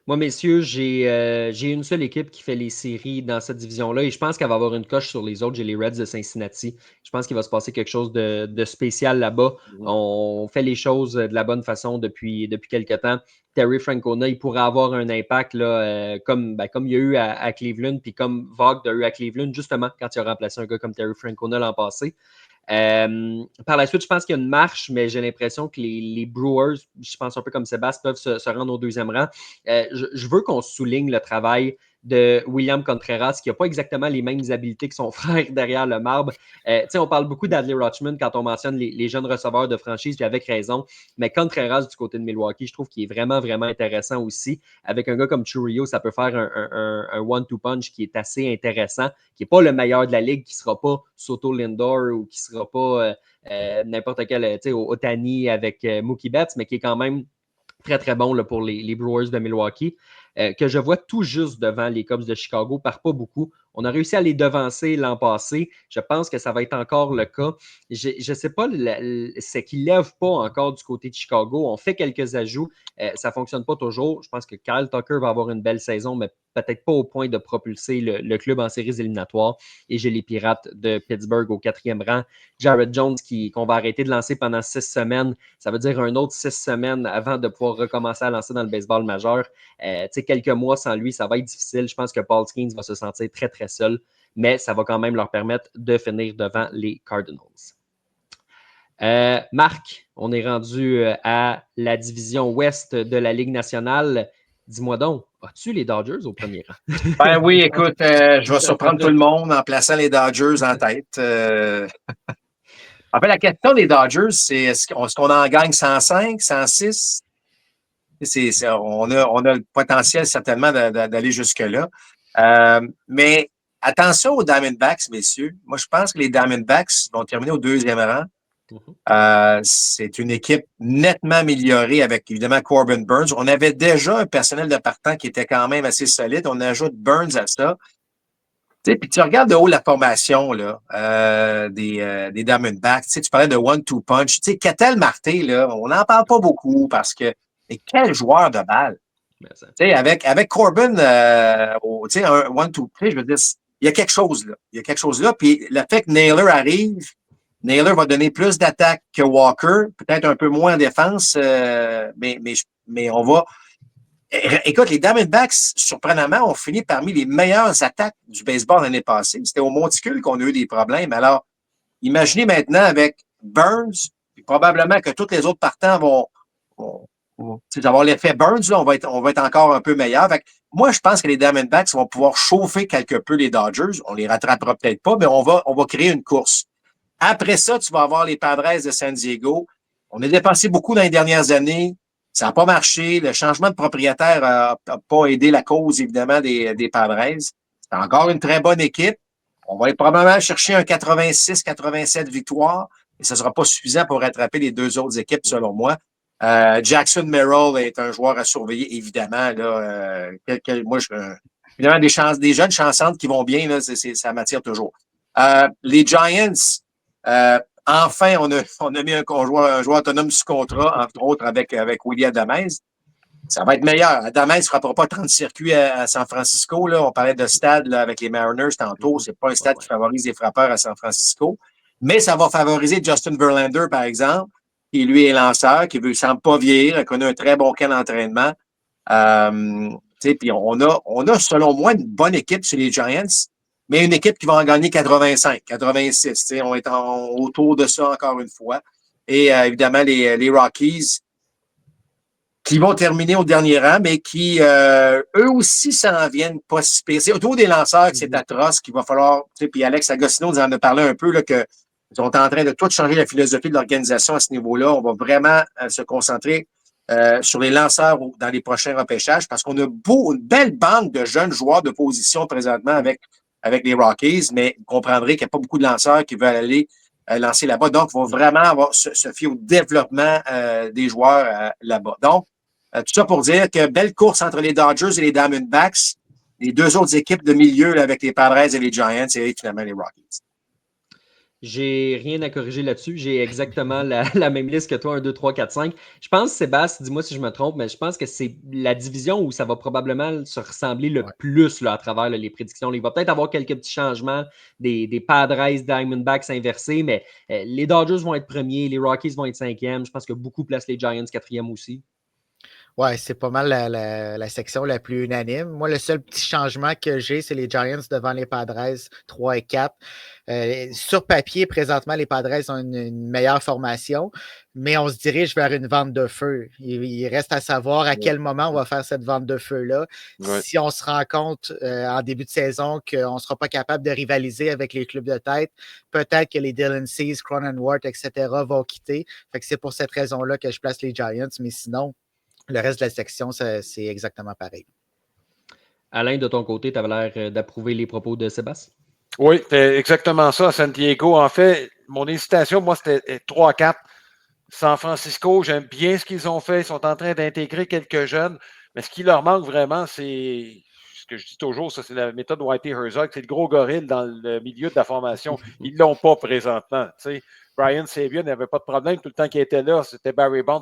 [SPEAKER 1] Moi, messieurs, j'ai une seule équipe qui fait les séries dans cette division-là et je pense qu'elle va avoir une coche sur les autres. J'ai les Reds de Cincinnati. Je pense qu'il va se passer quelque chose de spécial là-bas. On fait les choses de la bonne façon depuis quelques temps. Terry Francona, il pourrait avoir un impact là, comme il y a eu à Cleveland, puis comme Vogt a eu à Cleveland, justement, quand il a remplacé un gars comme Terry Francona l'an passé. Par la suite, je pense qu'il y a une marche, mais j'ai l'impression que les Brewers, je pense un peu comme Sébastien, peuvent se rendre au 2e rang. Je veux qu'on souligne le travail de William Contreras, qui n'a pas exactement les mêmes habiletés que son frère derrière le marbre. On parle beaucoup d'Adley Rutschman quand on mentionne les jeunes receveurs de franchise, puis avec raison. Mais Contreras, du côté de Milwaukee, je trouve qu'il est vraiment, vraiment intéressant aussi. Avec un gars comme Chourio, ça peut faire un one-two punch qui est assez intéressant, qui n'est pas le meilleur de la ligue, qui ne sera pas Soto Lindor ou qui ne sera pas n'importe quel Ohtani avec Mookie Betts, mais qui est quand même très, très bon là, pour les Brewers de Milwaukee. que je vois tout juste devant les Cubs de Chicago par pas beaucoup. On a réussi à les devancer l'an passé. Je pense que ça va être encore le cas. Je ne sais pas, c'est qu'ils ne lèvent pas encore du côté de Chicago. On fait quelques ajouts. Ça ne fonctionne pas toujours. Je pense que Kyle Tucker va avoir une belle saison, mais peut-être pas au point de propulser le club en séries éliminatoires. Et j'ai les Pirates de Pittsburgh au 4e rang. Jared Jones qu'on va arrêter de lancer pendant 6 semaines. Ça veut dire un autre 6 semaines avant de pouvoir recommencer à lancer dans le baseball majeur. Quelques mois sans lui, ça va être difficile. Je pense que Paul Skeens va se sentir très, très seul, mais ça va quand même leur permettre de finir devant les Cardinals. Marc, on est rendu à la division ouest de la Ligue nationale. Dis-moi donc, as-tu les Dodgers au premier rang?
[SPEAKER 3] Ben oui, écoute, je vais surprendre tout le monde en plaçant les Dodgers en tête. En fait, la question des Dodgers, c'est est-ce qu'on en gagne 105, 106? On a le potentiel certainement d'aller jusque-là. Mais attention aux Diamondbacks, messieurs. Moi, je pense que les Diamondbacks vont terminer au 2e rang. C'est une équipe nettement améliorée avec, évidemment, Corbin Burnes. On avait déjà un personnel de partant qui était quand même assez solide. On ajoute Burnes à ça. Puis tu regardes de haut la formation là, des Diamondbacks. Tu parlais de one-two punch. Ketel Marte, là, on n'en parle pas beaucoup parce que quel joueur de balle. Avec Corbin, un one-two punch, je veux dire, il y a quelque chose là. Il y a quelque chose là. Puis le fait que Naylor arrive, Naylor va donner plus d'attaques que Walker, peut-être un peu moins en défense, mais on va. Écoute, les Diamondbacks, surprenamment, ont fini parmi les meilleures attaques du baseball l'année passée. C'était au Monticule qu'on a eu des problèmes. Alors, imaginez maintenant avec Burnes, puis probablement que tous les autres partants vont avoir l'effet Burnes, là, on va être encore un peu meilleur. Fait que moi, je pense que les Diamondbacks vont pouvoir chauffer quelque peu les Dodgers. On les rattrapera peut-être pas, mais on va créer une course. Après ça, tu vas avoir les Padres de San Diego. On a dépensé beaucoup dans les dernières années. Ça n'a pas marché. Le changement de propriétaire n'a pas aidé la cause, évidemment, des Padres. C'est encore une très bonne équipe. On va probablement chercher un 86-87 victoires, mais ce ne sera pas suffisant pour rattraper les deux autres équipes, selon moi. Jackson Merrill est un joueur à surveiller, évidemment. Là, évidemment, des jeunes chansantes qui vont bien, là, ça m'attire toujours. Les Giants, enfin, on a mis un joueur autonome sous contrat, entre autres avec William Adamez. Ça va être meilleur. Adamez ne frappera pas 30 circuits à San Francisco. Là. On parlait de stade là, avec les Mariners tantôt. Ce n'est pas un stade qui favorise les frappeurs à San Francisco. Mais ça va favoriser Justin Verlander, par exemple, qui lui est lanceur, qui ne semble pas vieillir, a connu un très bon camp d'entraînement. Puis on a, selon moi, une bonne équipe sur les Giants, mais une équipe qui va en gagner 85, 86. On est autour de ça encore une fois. Et évidemment, les Rockies qui vont terminer au dernier rang, mais qui, eux aussi, s'en viennent pas si pire. C'est autour des lanceurs que c'est atroce qu'il va falloir... Puis Alex Agostino nous en a parlé un peu, là, que ils sont en train de tout changer la philosophie de l'organisation à ce niveau-là. On va vraiment se concentrer sur les lanceurs dans les prochains repêchages parce qu'on a une belle banque de jeunes joueurs de position présentement avec les Rockies, mais vous comprendrez qu'il n'y a pas beaucoup de lanceurs qui veulent aller lancer là-bas. Donc, il va vraiment se fier au développement des joueurs là-bas. Donc, tout ça pour dire que belle course entre les Dodgers et les Diamondbacks. Les deux autres équipes de milieu là, avec les Padres et les Giants et finalement les Rockies.
[SPEAKER 1] J'ai rien à corriger là-dessus. J'ai exactement la même liste que toi, 1, 2, 3, 4, 5. Je pense, Sébastien, dis-moi si je me trompe, mais je pense que c'est la division où ça va probablement se ressembler le plus là, à travers les prédictions. Il va peut-être avoir quelques petits changements, des Padres, Diamondbacks inversés, mais les Dodgers vont être premiers, les Rockies vont être 5e. Je pense que beaucoup placent les Giants 4e aussi.
[SPEAKER 2] Ouais, c'est pas mal la section la plus unanime. Moi, le seul petit changement que j'ai, c'est les Giants devant les Padres 3 et 4. Sur papier, présentement, les Padres ont une meilleure formation, mais on se dirige vers une vente de feu. Il reste à savoir à quel moment on va faire cette vente de feu-là. Ouais. Si on se rend compte en début de saison qu'on ne sera pas capable de rivaliser avec les clubs de tête, peut-être que les Dylan Cease, Cronenworth, etc. vont quitter. Fait que c'est pour cette raison-là que je place les Giants, mais sinon, le reste de la section, c'est exactement pareil.
[SPEAKER 1] Alain, de ton côté, tu avais l'air d'approuver les propos de Sébastien?
[SPEAKER 4] Oui, c'est exactement ça, San Diego. En fait, mon hésitation, moi, c'était 3-4. San Francisco, j'aime bien ce qu'ils ont fait. Ils sont en train d'intégrer quelques jeunes. Mais ce qui leur manque vraiment, c'est ce que je dis toujours, ça, c'est la méthode Whitey-Herzog, c'est le gros gorille dans le milieu de la formation. Ils ne l'ont pas présentement. Tu sais, Brian Sabian n'avait pas de problème tout le temps qu'il était là. C'était Barry Bonds,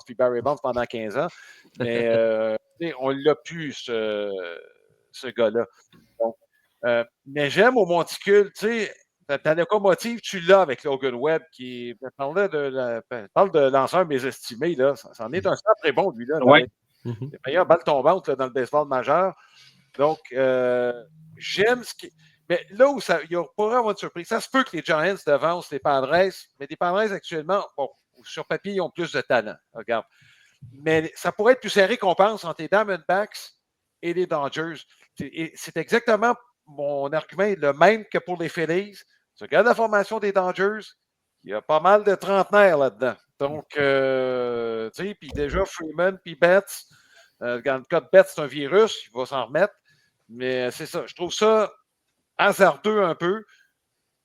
[SPEAKER 4] puis Barry Bonds pendant 15 ans. Mais on ne l'a plus, ce gars-là. Donc, mais j'aime au monticule, tu sais, ta locomotive, tu l'as avec Logan Webb, qui parle de lanceur mésestimé, là. C'en est un très bon, lui, là.
[SPEAKER 3] Ouais.
[SPEAKER 4] Les meilleures balles tombantes là, dans le baseball majeur. Donc, j'aime ce qui. Mais là où il pourrait avoir une surprise, ça se peut que les Giants devancent les Padres, mais les Padres actuellement, bon, sur papier, ils ont plus de talent. Regarde. Mais ça pourrait être plus serré qu'on pense entre les Diamondbacks et les Dodgers. C'est exactement mon argument, le même que pour les Phillies. Tu regardes la formation des Dodgers, il y a pas mal de trentenaires là-dedans. Donc, tu sais, puis déjà Freeman, puis Betts. Dans le cas de Betts, c'est un virus, il va s'en remettre. Mais c'est ça, je trouve ça hasardeux un peu,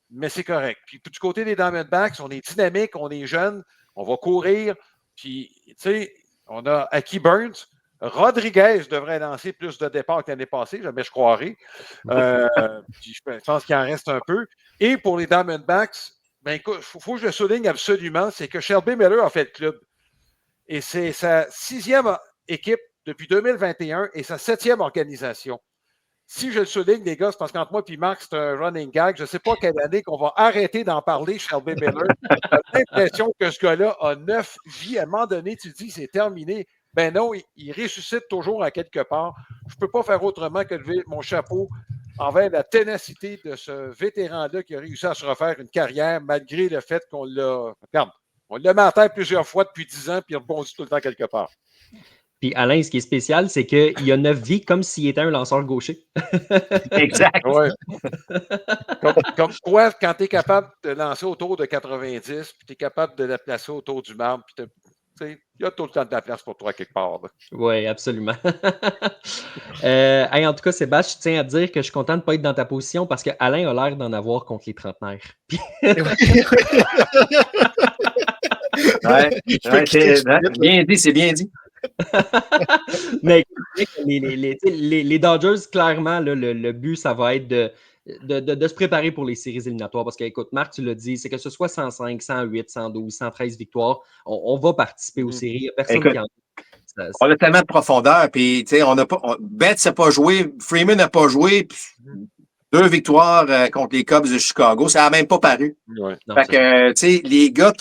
[SPEAKER 4] mais c'est correct. Puis du côté des Diamondbacks, on est dynamique, on est jeune, on va courir. Puis, tu sais, on a Aki Burns. Rodriguez devrait lancer plus de départs que l'année passée, jamais je croirais. Puis je pense qu'il en reste un peu. Et pour les Diamondbacks, ben écoute, il faut que je le souligne absolument, c'est que Shelby Miller a fait le club. Et c'est sa 6e équipe depuis 2021 et sa 7e organisation. Si je le souligne, les gars, c'est parce qu'entre moi et Marc, c'est un running gag. Je ne sais pas quelle année qu'on va arrêter d'en parler, Shelby Miller. J'ai l'impression que ce gars-là a 9 vies. À un moment donné, tu dis c'est terminé. Ben non, il ressuscite toujours à quelque part. Je ne peux pas faire autrement que lever mon chapeau envers la ténacité de ce vétéran-là qui a réussi à se refaire une carrière malgré le fait qu'on l'a. Regarde, on l'a mis à terre plusieurs fois depuis 10 ans puis il rebondit tout le temps quelque part.
[SPEAKER 1] Puis Alain, ce qui est spécial, c'est qu'il a 9 vies comme s'il était un lanceur gaucher.
[SPEAKER 3] Exact.
[SPEAKER 4] Ouais. Comme quoi, quand tu es capable de lancer autour de 90, puis tu es capable de la placer autour du marbre, puis il y a tout le temps de la place pour toi quelque part.
[SPEAKER 1] Oui, absolument. En tout cas, Sébastien, je tiens à te dire que je suis content de ne pas être dans ta position parce que Alain a l'air d'en avoir contre les trentenaires.
[SPEAKER 3] Bien dit, c'est bien dit.
[SPEAKER 1] Mais les Dodgers, clairement, là, le but, ça va être de se préparer pour les séries éliminatoires. Parce que, écoute, Marc, tu l'as dit, c'est que ce soit 105, 108, 112, 113 victoires, on va participer aux séries. Il n'y a personne qui en
[SPEAKER 3] on a tellement de profondeur, puis on n'a pas. Betts n'a pas joué, Freeman n'a pas joué, 2 victoires contre les Cubs de Chicago, ça n'a même pas paru.
[SPEAKER 4] Ouais.
[SPEAKER 3] Fait que, les gars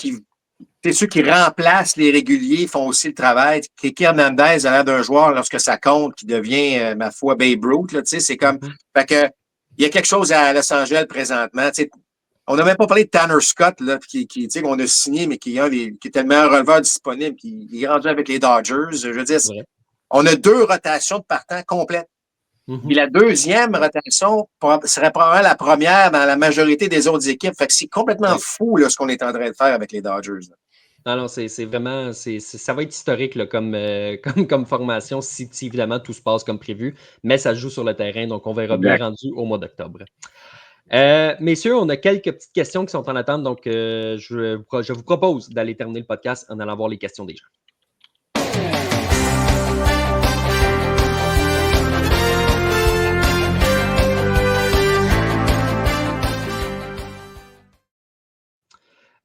[SPEAKER 3] ceux qui remplacent les réguliers font aussi le travail. Kiki Hernandez a l'air d'un joueur, lorsque ça compte, qui devient, ma foi, Babe Ruth. C'est comme. Fait que, il y a quelque chose à Los Angeles présentement. On n'a même pas parlé de Tanner Scott, là, qu'on a signé, mais qui est le meilleur releveur disponible, qui est rendu avec les Dodgers. Je veux dire, on a 2 rotations de partants complètes. Puis la deuxième rotation serait probablement la première dans la majorité des autres équipes. Fait que c'est complètement fou là, ce qu'on est en train de faire avec les Dodgers. Là.
[SPEAKER 1] Non, c'est vraiment. Ça va être historique là, comme formation si évidemment tout se passe comme prévu. Mais ça se joue sur le terrain, donc on verra bien rendu au mois d'octobre. Messieurs, on a quelques petites questions qui sont en attente, donc je vous propose d'aller terminer le podcast en allant voir les questions des gens.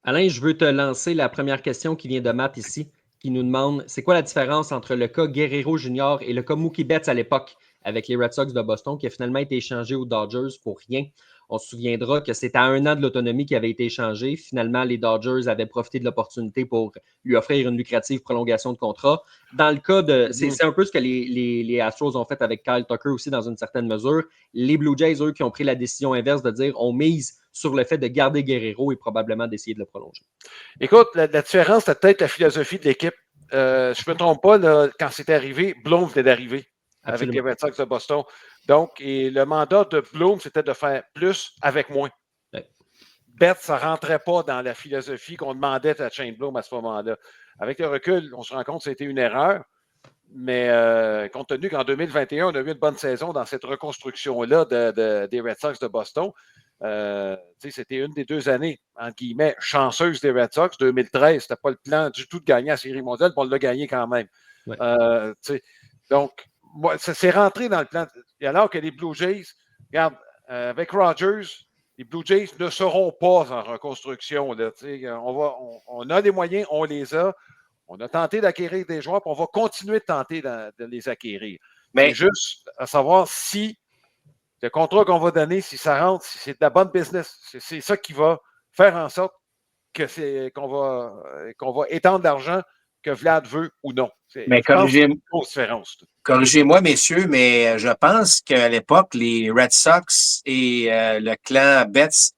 [SPEAKER 1] Alain, je veux te lancer la première question qui vient de Matt ici, qui nous demande c'est quoi la différence entre le cas Guerrero Jr. et le cas Mookie Betts à l'époque avec les Red Sox de Boston qui a finalement été échangé aux Dodgers pour rien. On se souviendra que c'était à 1 an de l'autonomie qui avait été échangé. Finalement, les Dodgers avaient profité de l'opportunité pour lui offrir une lucrative prolongation de contrat. Dans le cas de... C'est un peu ce que les Astros ont fait avec Kyle Tucker aussi dans une certaine mesure. Les Blue Jays, eux, qui ont pris la décision inverse de dire on mise sur le fait de garder Guerrero et probablement d'essayer de le prolonger.
[SPEAKER 4] Écoute, la différence, c'est peut-être la philosophie de l'équipe. Je ne me trompe pas, là, quand c'était arrivé, Bloom venait d'arriver avec les Red Sox de Boston. Donc, et le mandat de Bloom, c'était de faire plus avec moins. Ouais. Betts, ça ne rentrait pas dans la philosophie qu'on demandait à Shane Bloom à ce moment-là. Avec le recul, on se rend compte que c'était une erreur. Mais compte tenu qu'en 2021, on a eu une bonne saison dans cette reconstruction-là des Red Sox de Boston, c'était une des 2 années, entre guillemets, chanceuses des Red Sox. 2013, c'était pas le plan du tout de gagner la Série mondiale, puis on l'a gagné quand même. Ouais. Donc, moi, ça s'est rentré dans le plan. Et alors que les Blue Jays, regarde, avec Rogers, les Blue Jays ne seront pas en reconstruction. Là, on a les moyens, on les a. On a tenté d'acquérir des joueurs, puis on va continuer de tenter de les acquérir. Mais c'est juste à savoir si le contrat qu'on va donner, si ça rentre, si c'est de la bonne business. C'est ça qui va faire en sorte qu'on va étendre l'argent que Vlad veut ou non.
[SPEAKER 3] Mais corrigez-moi, messieurs, mais je pense qu'à l'époque, les Red Sox et le clan Betts,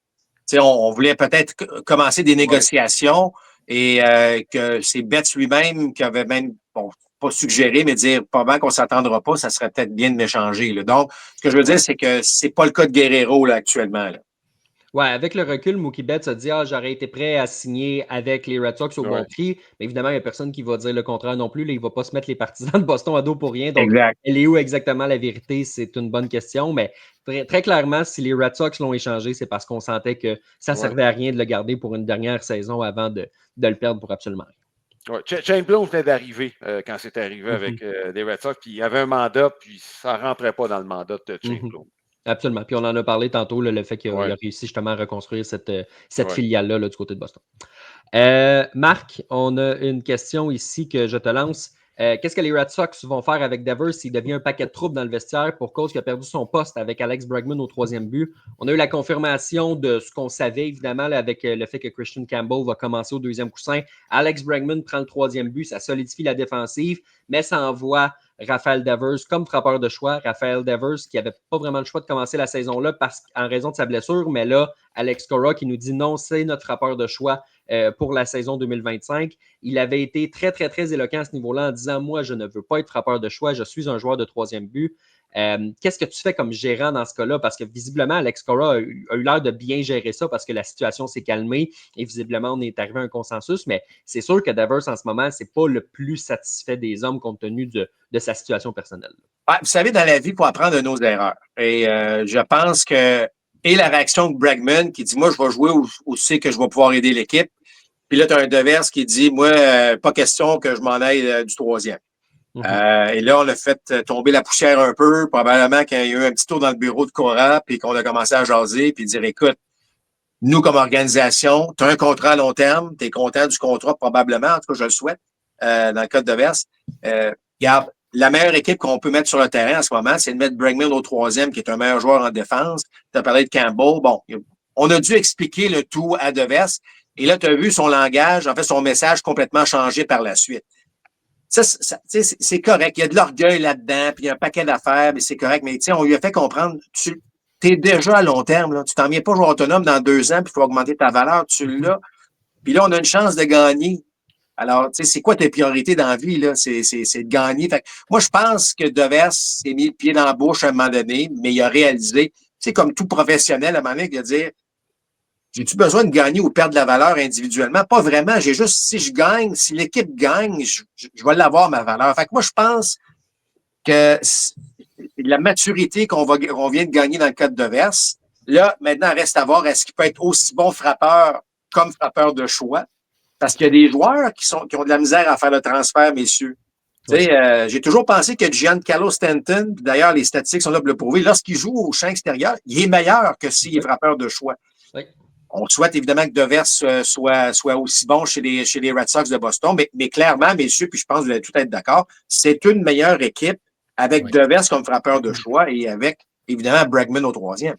[SPEAKER 3] on voulait peut-être commencer des négociations et que c'est Betts lui-même qui avait même, bon, pas suggéré, mais dire probablement qu'on ne s'attendra pas, ça serait peut-être bien de m'échanger. Donc, ce que je veux dire, c'est que c'est pas le cas de Guerrero là, actuellement. Là.
[SPEAKER 1] Ouais, avec le recul, Mookie Betts a dit j'aurais été prêt à signer avec les Red Sox au bon prix. Mais évidemment, il n'y a personne qui va dire le contraire non plus. Là, il ne va pas se mettre les partisans de Boston à dos pour rien. Donc, elle est où exactement la vérité? C'est une bonne question. Mais très, très clairement, si les Red Sox l'ont échangé, c'est parce qu'on sentait que ça ne servait à rien de le garder pour une dernière saison avant de le perdre pour absolument rien.
[SPEAKER 4] Ouais. Shane Bloom venait d'arriver quand c'est arrivé avec les Red Sox. Puis il avait un mandat, puis ça ne rentrait pas dans le mandat de Shane Bloom.
[SPEAKER 1] Absolument. Puis on en a parlé tantôt, là, le fait qu'il a réussi justement à reconstruire cette filiale-là là, du côté de Boston. Marc, on a une question ici que je te lance. Qu'est-ce que les Red Sox vont faire avec Devers s'il devient un paquet de troubles dans le vestiaire pour cause qu'il a perdu son poste avec Alex Bregman au 3e but? On a eu la confirmation de ce qu'on savait, évidemment, là, avec le fait que Christian Campbell va commencer au 2e coussin. Alex Bregman prend le 3e but, ça solidifie la défensive, mais ça envoie Rafael Devers comme frappeur de choix. Rafael Devers qui n'avait pas vraiment le choix de commencer la saison-là en raison de sa blessure, mais là, Alex Cora qui nous dit non, c'est notre frappeur de choix pour la saison 2025. Il avait été très, très, très éloquent à ce niveau-là en disant « Moi, je ne veux pas être frappeur de choix, je suis un joueur de 3e but. » Qu'est-ce que tu fais comme gérant dans ce cas-là? Parce que visiblement, Alex Cora a eu l'air de bien gérer ça parce que la situation s'est calmée et visiblement, on est arrivé à un consensus. Mais c'est sûr que Devers, en ce moment, c'est pas le plus satisfait des hommes compte tenu de sa situation personnelle.
[SPEAKER 3] Ouais, vous savez, dans la vie, il faut apprendre de nos erreurs. Et je pense que la réaction de Bregman qui dit « Moi, je vais jouer où c'est que je vais pouvoir aider l'équipe. » Puis là, tu as un Devers qui dit « Moi, pas question que je m'en aille du 3e. » Et là, on a fait tomber la poussière un peu, probablement qu'il y a eu un petit tour dans le bureau de Cora, puis qu'on a commencé à jaser, puis dire, écoute, nous, comme organisation, tu as un contrat à long terme, tu es content du contrat probablement, en tout cas, je le souhaite, dans le cas de Devers. Regarde, la meilleure équipe qu'on peut mettre sur le terrain en ce moment, c'est de mettre Bregman au 3e, qui est un meilleur joueur en défense. Tu as parlé de Campbell. Bon, on a dû expliquer le tout à Devers, et là, tu as vu son langage, en fait, son message complètement changé par la suite. Ça, c'est correct. Il y a de l'orgueil là-dedans, puis il y a un paquet d'affaires, mais c'est correct. Mais on lui a fait comprendre, tu es déjà à long terme. Là. Tu t'en viens pas jouer autonome dans 2 ans, puis il faut augmenter ta valeur. Tu l'as. Puis là, on a une chance de gagner. Alors, c'est quoi tes priorités dans la vie? Là? C'est de gagner. Fait que, moi, je pense que Devers s'est mis le pied dans la bouche à un moment donné, mais il a réalisé, comme tout professionnel, à un moment donné, il a dit j'ai-tu besoin de gagner ou perdre de la valeur individuellement? Pas vraiment. J'ai juste, si je gagne, si l'équipe gagne, je vais l'avoir, ma valeur. Fait que moi, je pense que la maturité qu'on vient de gagner dans le cas de Devers, là, maintenant, reste à voir, est-ce qu'il peut être aussi bon frappeur comme frappeur de choix? Parce qu'il y a des joueurs qui ont de la misère à faire le transfert, messieurs. Oui. J'ai toujours pensé que Giancarlo Stanton, d'ailleurs, les statistiques sont là pour le prouver, lorsqu'il joue au champ extérieur, il est meilleur que s'il est frappeur de choix. Oui. On souhaite évidemment que Devers soit aussi bon chez les Red Sox de Boston, mais clairement, messieurs, puis je pense que vous allez tout être d'accord, c'est une meilleure équipe avec Devers comme frappeur de choix et avec, évidemment, Bregman au 3e.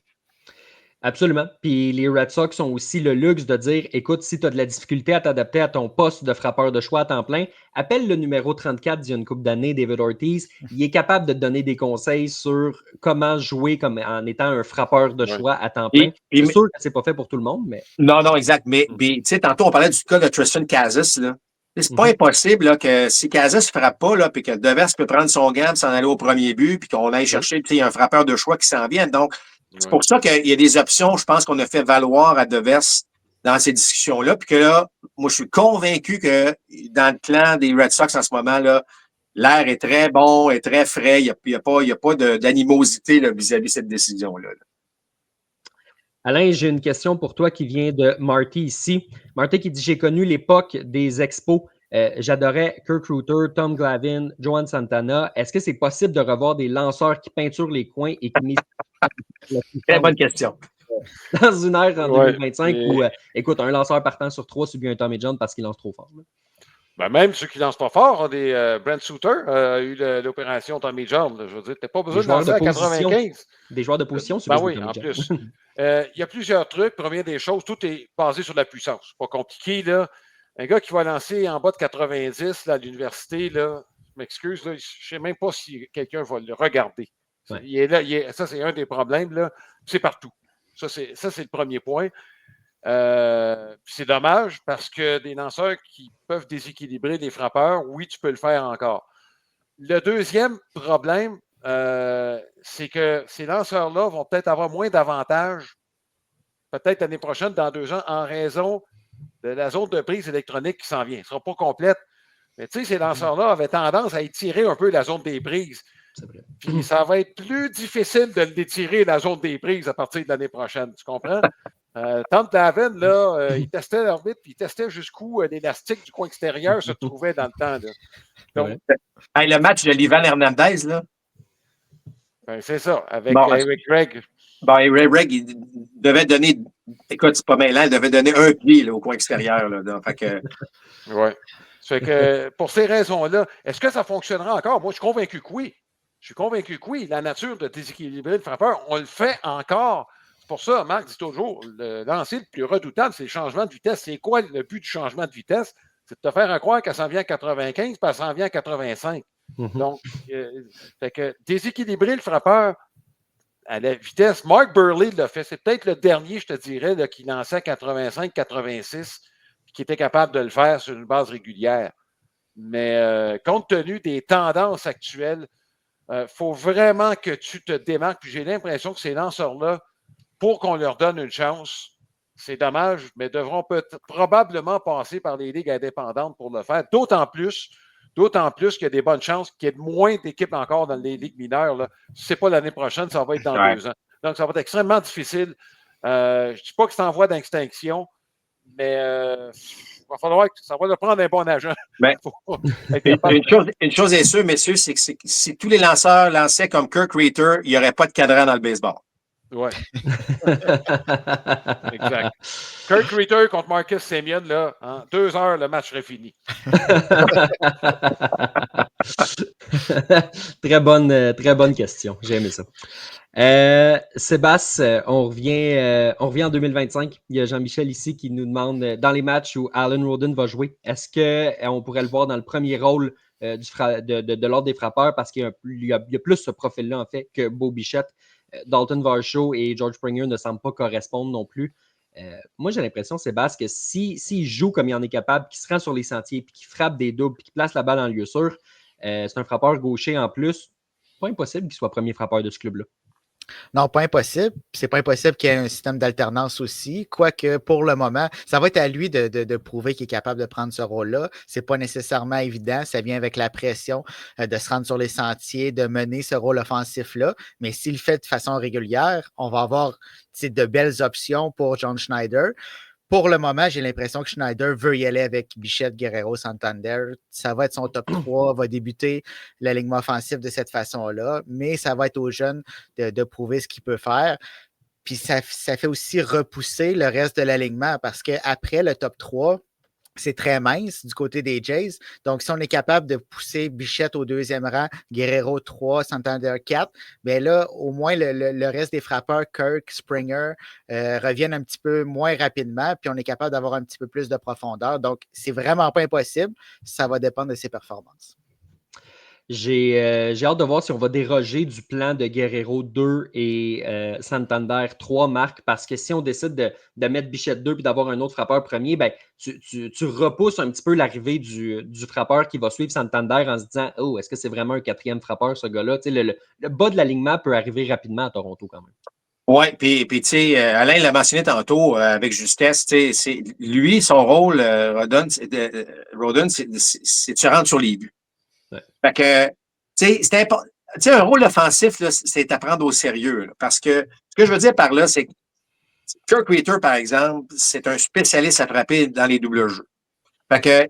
[SPEAKER 1] Absolument. Puis les Red Sox ont aussi le luxe de dire, écoute, si tu as de la difficulté à t'adapter à ton poste de frappeur de choix à temps plein, appelle le numéro 34 d'il y a une couple d'années, David Ortiz. Il est capable de te donner des conseils sur comment jouer comme en étant un frappeur de choix à temps plein. C'est sûr que c'est pas fait pour tout le monde, mais...
[SPEAKER 3] Non, exact. Mais tu sais, tantôt, on parlait du cas de Tristan Casas, là. C'est pas impossible là, que si Casas ne frappe pas, là, puis que Devers peut prendre son gant, s'en aller au premier but, puis qu'on aille chercher un frappeur de choix qui s'en vient. Donc, c'est pour ça qu'il y a des options, je pense, qu'on a fait valoir à Devers dans ces discussions-là. Puis que là, moi, je suis convaincu que dans le clan des Red Sox en ce moment, là, l'air est très bon, est très frais. Il n'y a pas d'animosité là, vis-à-vis de cette décision-là.
[SPEAKER 1] Alain, j'ai une question pour toi qui vient de Marty ici. Marty qui dit « J'ai connu l'époque des expos J'adorais Kirk Rutter, Tom Glavine, Johan Santana. Est-ce que c'est possible de revoir des lanceurs qui peinturent les coins et qui misent
[SPEAKER 3] Très bonne question.
[SPEAKER 1] dans une ère en 2025
[SPEAKER 4] mais...
[SPEAKER 1] où, écoute, un lanceur partant sur 3 subit un Tommy John parce qu'il lance trop fort.
[SPEAKER 4] Ben même ceux qui ne lancent pas fort, hein, Brent Suter a eu l'opération Tommy John. Je veux dire, tu n'as pas besoin de lancer à 95.
[SPEAKER 1] Des joueurs de position
[SPEAKER 4] subissent oui, en plus. Il y a plusieurs trucs. Première des choses, tout est basé sur la puissance. Pas compliqué, là. Un gars qui va lancer en bas de 90 là, à l'université, là, je m'excuse, je ne sais même pas si quelqu'un va le regarder. Ouais. Il est là, ça, c'est un des problèmes. Là. C'est partout. Ça, c'est le premier point. C'est dommage parce que des lanceurs qui peuvent déséquilibrer des frappeurs, oui, tu peux le faire encore. Le deuxième problème, c'est que ces lanceurs-là vont peut-être avoir moins d'avantages, peut-être l'année prochaine, dans 2 ans, en raison de la zone de prise électronique qui s'en vient. Elle ne sera pas complète. Mais tu sais, ces lanceurs-là avaient tendance à étirer un peu la zone des prises. Puis ça va être plus difficile de l'étirer, la zone des prises, à partir de l'année prochaine. Tu comprends? Tom Glavine, là, il testait l'orbite, puis il testait jusqu'où l'élastique du coin extérieur se trouvait dans le temps. Là.
[SPEAKER 3] Donc, le match de Livan Hernandez, là.
[SPEAKER 4] Ben, c'est ça, avec Eric Gregg.
[SPEAKER 3] Bon, Eric Gregg, il devait donner, écoute, c'est pas mêlant, il devait donner un pied là, au coin extérieur. Là, fait que...
[SPEAKER 4] Oui. Fait que pour ces raisons-là, est-ce que ça fonctionnera encore? Moi, je suis convaincu que oui. Je suis convaincu que oui. La nature de déséquilibrer le frappeur, on le fait encore. C'est pour ça, Marc dit toujours, le lancer le plus redoutable, c'est le changement de vitesse. C'est quoi le but du changement de vitesse? C'est de te faire croire qu'elle s'en vient à 95, puis elle s'en vient à 85. Donc, fait que déséquilibrer le frappeur à la vitesse, Mark Burley l'a fait. C'est peut-être le dernier, je te dirais, là, qui lançait à 85-86, qui était capable de le faire sur une base régulière. Mais compte tenu des tendances actuelles, il faut vraiment que tu te démarques. Puis j'ai l'impression que ces lanceurs-là, pour qu'on leur donne une chance, c'est dommage, mais devront probablement passer par les ligues indépendantes pour le faire. D'autant plus qu'il y a des bonnes chances qu'il y ait moins d'équipes encore dans les ligues mineures. Là. Si ce n'est pas l'année prochaine, ça va être dans 2 ans. Donc, ça va être extrêmement difficile. Je ne dis pas que c'est en voie d'extinction, mais il va falloir que ça va le prendre un bon agent.
[SPEAKER 3] Ben, une chose est sûre, messieurs, c'est que si tous les lanceurs lançaient comme Kirk Rutter, il n'y aurait pas de cadran dans le baseball.
[SPEAKER 4] Oui. Exact. Kirk Rutter contre Marcus Semien, là, en 2 heures, le match serait fini.
[SPEAKER 1] Très bonne question. J'ai aimé ça. Sébastien, on revient en 2025. Il y a Jean-Michel ici qui nous demande, dans les matchs où Alan Roden va jouer, est-ce qu'on pourrait le voir dans le premier rôle de l'ordre des frappeurs parce qu'il y a plus ce profil-là, en fait, que Bo Bichette. Dalton Varsho et George Springer ne semblent pas correspondre non plus. Moi, j'ai l'impression, Sébastien, que s'il joue comme il en est capable, qu'il se rend sur les sentiers, puis qu'il frappe des doubles, puis qu'il place la balle en lieu sûr, c'est un frappeur gaucher en plus. Pas impossible qu'il soit premier frappeur de ce club-là.
[SPEAKER 2] Non, pas impossible. C'est pas impossible qu'il y ait un système d'alternance aussi. Quoique, pour le moment, ça va être à lui de prouver qu'il est capable de prendre ce rôle-là. C'est pas nécessairement évident. Ça vient avec la pression de se rendre sur les sentiers, de mener ce rôle offensif-là. Mais s'il le fait de façon régulière, on va avoir de belles options pour John Schneider. Pour le moment, j'ai l'impression que Schneider veut y aller avec Bichette, Guerrero, Santander. Ça va être son top 3, va débuter l'alignement offensif de cette façon-là, mais ça va être aux jeunes de prouver ce qu'il peut faire. Puis ça fait aussi repousser le reste de l'alignement parce qu'après le top 3, c'est très mince du côté des Jays. Donc, si on est capable de pousser Bichette au 2e rang, Guerrero 3, Santander 4, bien là, au moins, le reste des frappeurs, Kirk, Springer, reviennent un petit peu moins rapidement, puis on est capable d'avoir un petit peu plus de profondeur. Donc, c'est vraiment pas impossible. Ça va dépendre de ses performances.
[SPEAKER 1] J'ai hâte de voir si on va déroger du plan de Guerrero 2 et Santander 3, Marc, parce que si on décide de mettre Bichette 2 et d'avoir un autre frappeur premier, ben, tu repousses un petit peu l'arrivée du frappeur qui va suivre Santander en se disant « Oh, est-ce que c'est vraiment un 4e frappeur, ce gars-là? » Le bas de l'alignement peut arriver rapidement à Toronto quand même.
[SPEAKER 3] Oui, puis tu sais, Alain l'a mentionné tantôt avec justesse, c'est lui, son rôle, Roden, c'est de se rendre sur les buts. Ouais. Fait que, tu sais, c'est important. Tu sais, un rôle offensif, là, c'est à prendre au sérieux. Là, parce que ce que je veux dire par là, c'est que Kirk Rutter, par exemple, c'est un spécialiste à frapper dans les doubles jeux. Fait que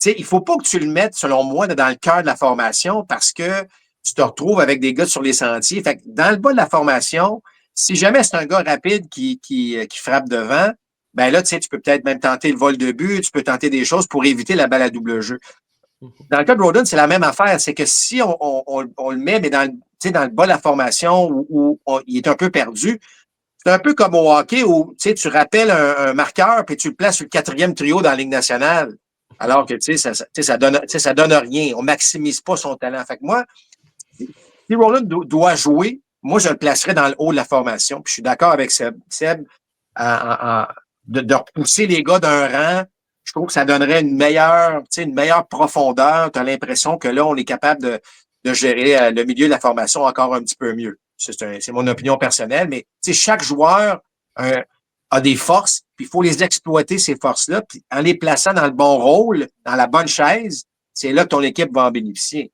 [SPEAKER 3] il ne faut pas que tu le mettes, selon moi, dans le cœur de la formation parce que tu te retrouves avec des gars sur les sentiers. Fait que dans le bas de la formation, si jamais c'est un gars rapide qui frappe devant, ben là, tu peux peut-être même tenter le vol de but, tu peux tenter des choses pour éviter la balle à double jeu. Dans le cas de Roden, c'est la même affaire. C'est que si on le met, mais dans le bas de la formation où il est un peu perdu, c'est un peu comme au hockey où tu rappelles un marqueur puis tu le places sur le 4e trio dans la Ligue nationale. Alors que ça donne rien. On ne maximise pas son talent. Fait que moi, si Roland doit jouer, moi, je le placerais dans le haut de la formation. Puis je suis d'accord avec Seb de repousser les gars d'un rang. Je trouve que ça donnerait une meilleure profondeur. Tu as l'impression que là, on est capable de gérer le milieu de la formation encore un petit peu mieux. C'est mon opinion personnelle, mais chaque joueur a des forces, puis il faut les exploiter, ces forces-là, puis en les plaçant dans le bon rôle, dans la bonne chaise, c'est là que ton équipe va en bénéficier.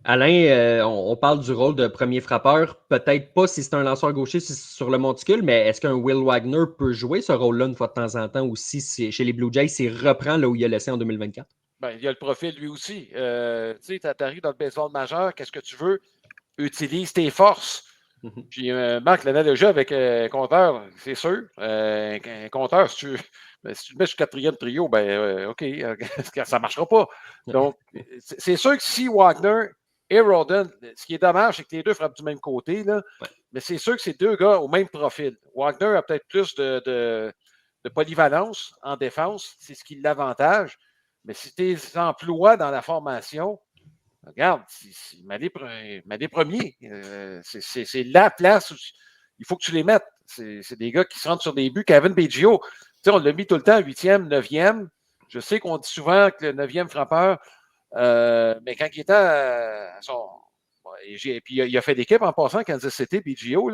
[SPEAKER 1] Alain, on parle du rôle de premier frappeur. Peut-être pas si c'est un lanceur gaucher sur le monticule, mais est-ce qu'un Will Wagner peut jouer ce rôle-là une fois de temps en temps aussi chez les Blue Jays, s'il reprend là où il a laissé en 2024?
[SPEAKER 4] Ben, il y a le profil lui aussi. Tu sais, tu arrives dans le baseball majeur, qu'est-ce que tu veux? Utilise tes forces. Puis, Marc, l'analogie avec un compteur, c'est sûr. Un compteur, si tu le mets sur le 4e trio, ben, OK, ça ne marchera pas. Donc, c'est sûr que si Wagner et Roden, ce qui est dommage, c'est que les deux frappent du même côté, là, mais c'est sûr que c'est deux gars au même profil. Wagner a peut-être plus de polyvalence en défense, c'est ce qui l'avantage. Mais si tu les emploies dans la formation, regarde, mets les premiers. C'est la place où il faut que tu les mettes. C'est des gars qui se rendent sur des buts. Kevin Biggio, on l'a mis tout le temps 8e, 9e. Je sais qu'on dit souvent que le 9e frappeur, mais quand il était à son. Puis il a fait d'équipe en passant, Kansas City, Biggio.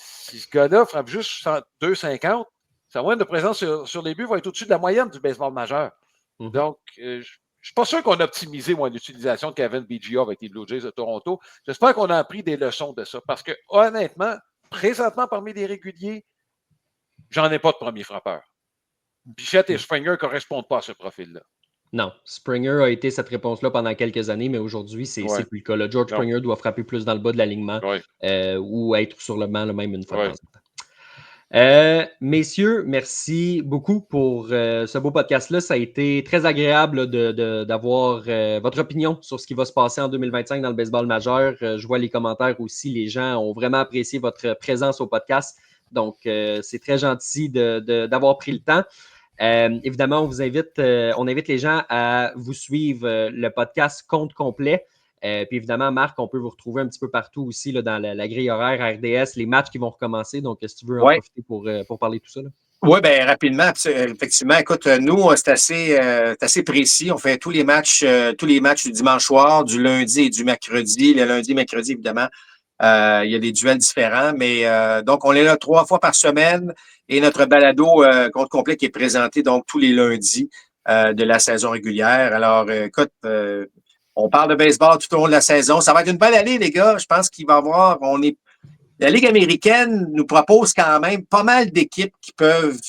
[SPEAKER 4] Si ce gars-là frappe juste 2,50, sa moyenne de présence sur les buts va être au-dessus de la moyenne du baseball majeur. Donc, je ne suis pas sûr qu'on a optimisé l'utilisation de Kevin Biggio avec les Blue Jays de Toronto. J'espère qu'on a appris des leçons de ça. Parce que, honnêtement, présentement, parmi les réguliers, j'en ai pas de premier frappeur. Bichette et Springer ne correspondent pas à ce profil-là.
[SPEAKER 1] Non, Springer a été cette réponse-là pendant quelques années, mais aujourd'hui, c'est plus le cas. Là. George Springer doit frapper plus dans le bas de l'alignement ou être sur le banc même une fois de temps en temps. Messieurs, merci beaucoup pour ce beau podcast-là. Ça a été très agréable d'avoir votre opinion sur ce qui va se passer en 2025 dans le baseball majeur. Je vois les commentaires aussi. Les gens ont vraiment apprécié votre présence au podcast. Donc, c'est très gentil d'avoir pris le temps. Évidemment, on invite les gens à vous suivre le podcast Compte complet. Puis évidemment, Marc, on peut vous retrouver un petit peu partout aussi là, dans la grille horaire RDS, les matchs qui vont recommencer. Donc, si tu veux en profiter pour parler de tout ça.
[SPEAKER 3] Oui, bien rapidement, effectivement, écoute, nous, c'est assez précis. On fait tous les matchs du dimanche soir, du lundi et du mercredi. Le lundi et mercredi, évidemment, il y a des duels différents. Mais donc, on est là 3 fois par semaine et notre balado Compte complet qui est présenté donc tous les lundis de la saison régulière. Alors, écoute, on parle de baseball tout au long de la saison. Ça va être une belle année, les gars. Je pense qu'il va y avoir. La Ligue américaine nous propose quand même pas mal d'équipes qui peuvent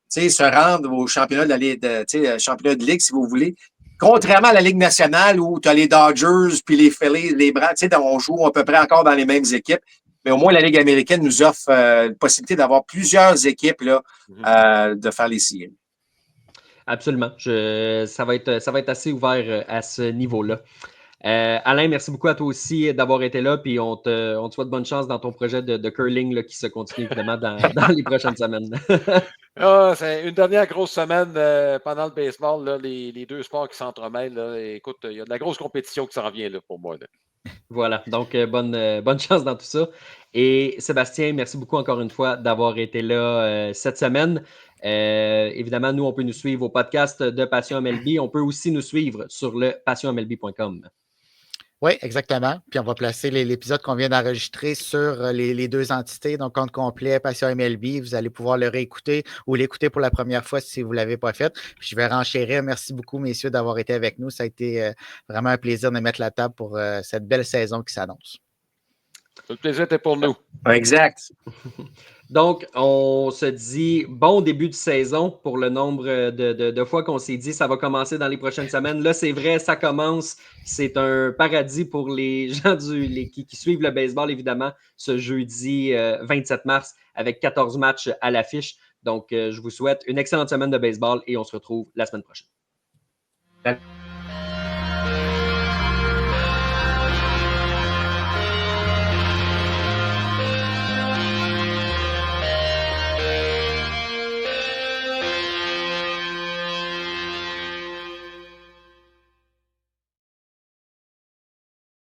[SPEAKER 3] se rendre au championnat de la Ligue, championnat de Ligue, si vous voulez. Contrairement à la Ligue nationale où tu as les Dodgers puis les Phillies, les Braves, on joue à peu près encore dans les mêmes équipes. Mais au moins, la Ligue américaine nous offre la possibilité d'avoir plusieurs équipes là, de faire les séries.
[SPEAKER 1] Absolument. Ça va être assez ouvert à ce niveau-là. Alain, merci beaucoup à toi aussi d'avoir été là. Puis on te souhaite bonne chance dans ton projet de curling là, qui se continue évidemment dans les prochaines semaines.
[SPEAKER 4] C'est une dernière grosse semaine pendant le baseball. Là, les deux sports qui s'entremêlent. Écoute, il y a de la grosse compétition qui s'en vient là, pour moi. Là.
[SPEAKER 1] Voilà, donc bonne chance dans tout ça. Et Sébastien, merci beaucoup encore une fois d'avoir été là cette semaine. Évidemment, nous, on peut nous suivre au podcast de Passion MLB. On peut aussi nous suivre sur le passionmlb.com.
[SPEAKER 2] Oui, exactement. Puis on va placer l'épisode qu'on vient d'enregistrer sur les deux entités, donc Compte complet, Passion MLB. Vous allez pouvoir le réécouter ou l'écouter pour la première fois si vous ne l'avez pas fait. Puis je vais renchérir. Merci beaucoup, messieurs, d'avoir été avec nous. Ça a été vraiment un plaisir de mettre la table pour cette belle saison qui s'annonce.
[SPEAKER 4] Le plaisir était pour nous.
[SPEAKER 3] Exact.
[SPEAKER 1] Donc, on se dit bon début de saison pour le nombre de fois qu'on s'est dit ça va commencer dans les prochaines semaines. Là, c'est vrai, ça commence. C'est un paradis pour les gens qui suivent le baseball, évidemment, ce jeudi 27 mars avec 14 matchs à l'affiche. Donc, je vous souhaite une excellente semaine de baseball et on se retrouve la semaine prochaine.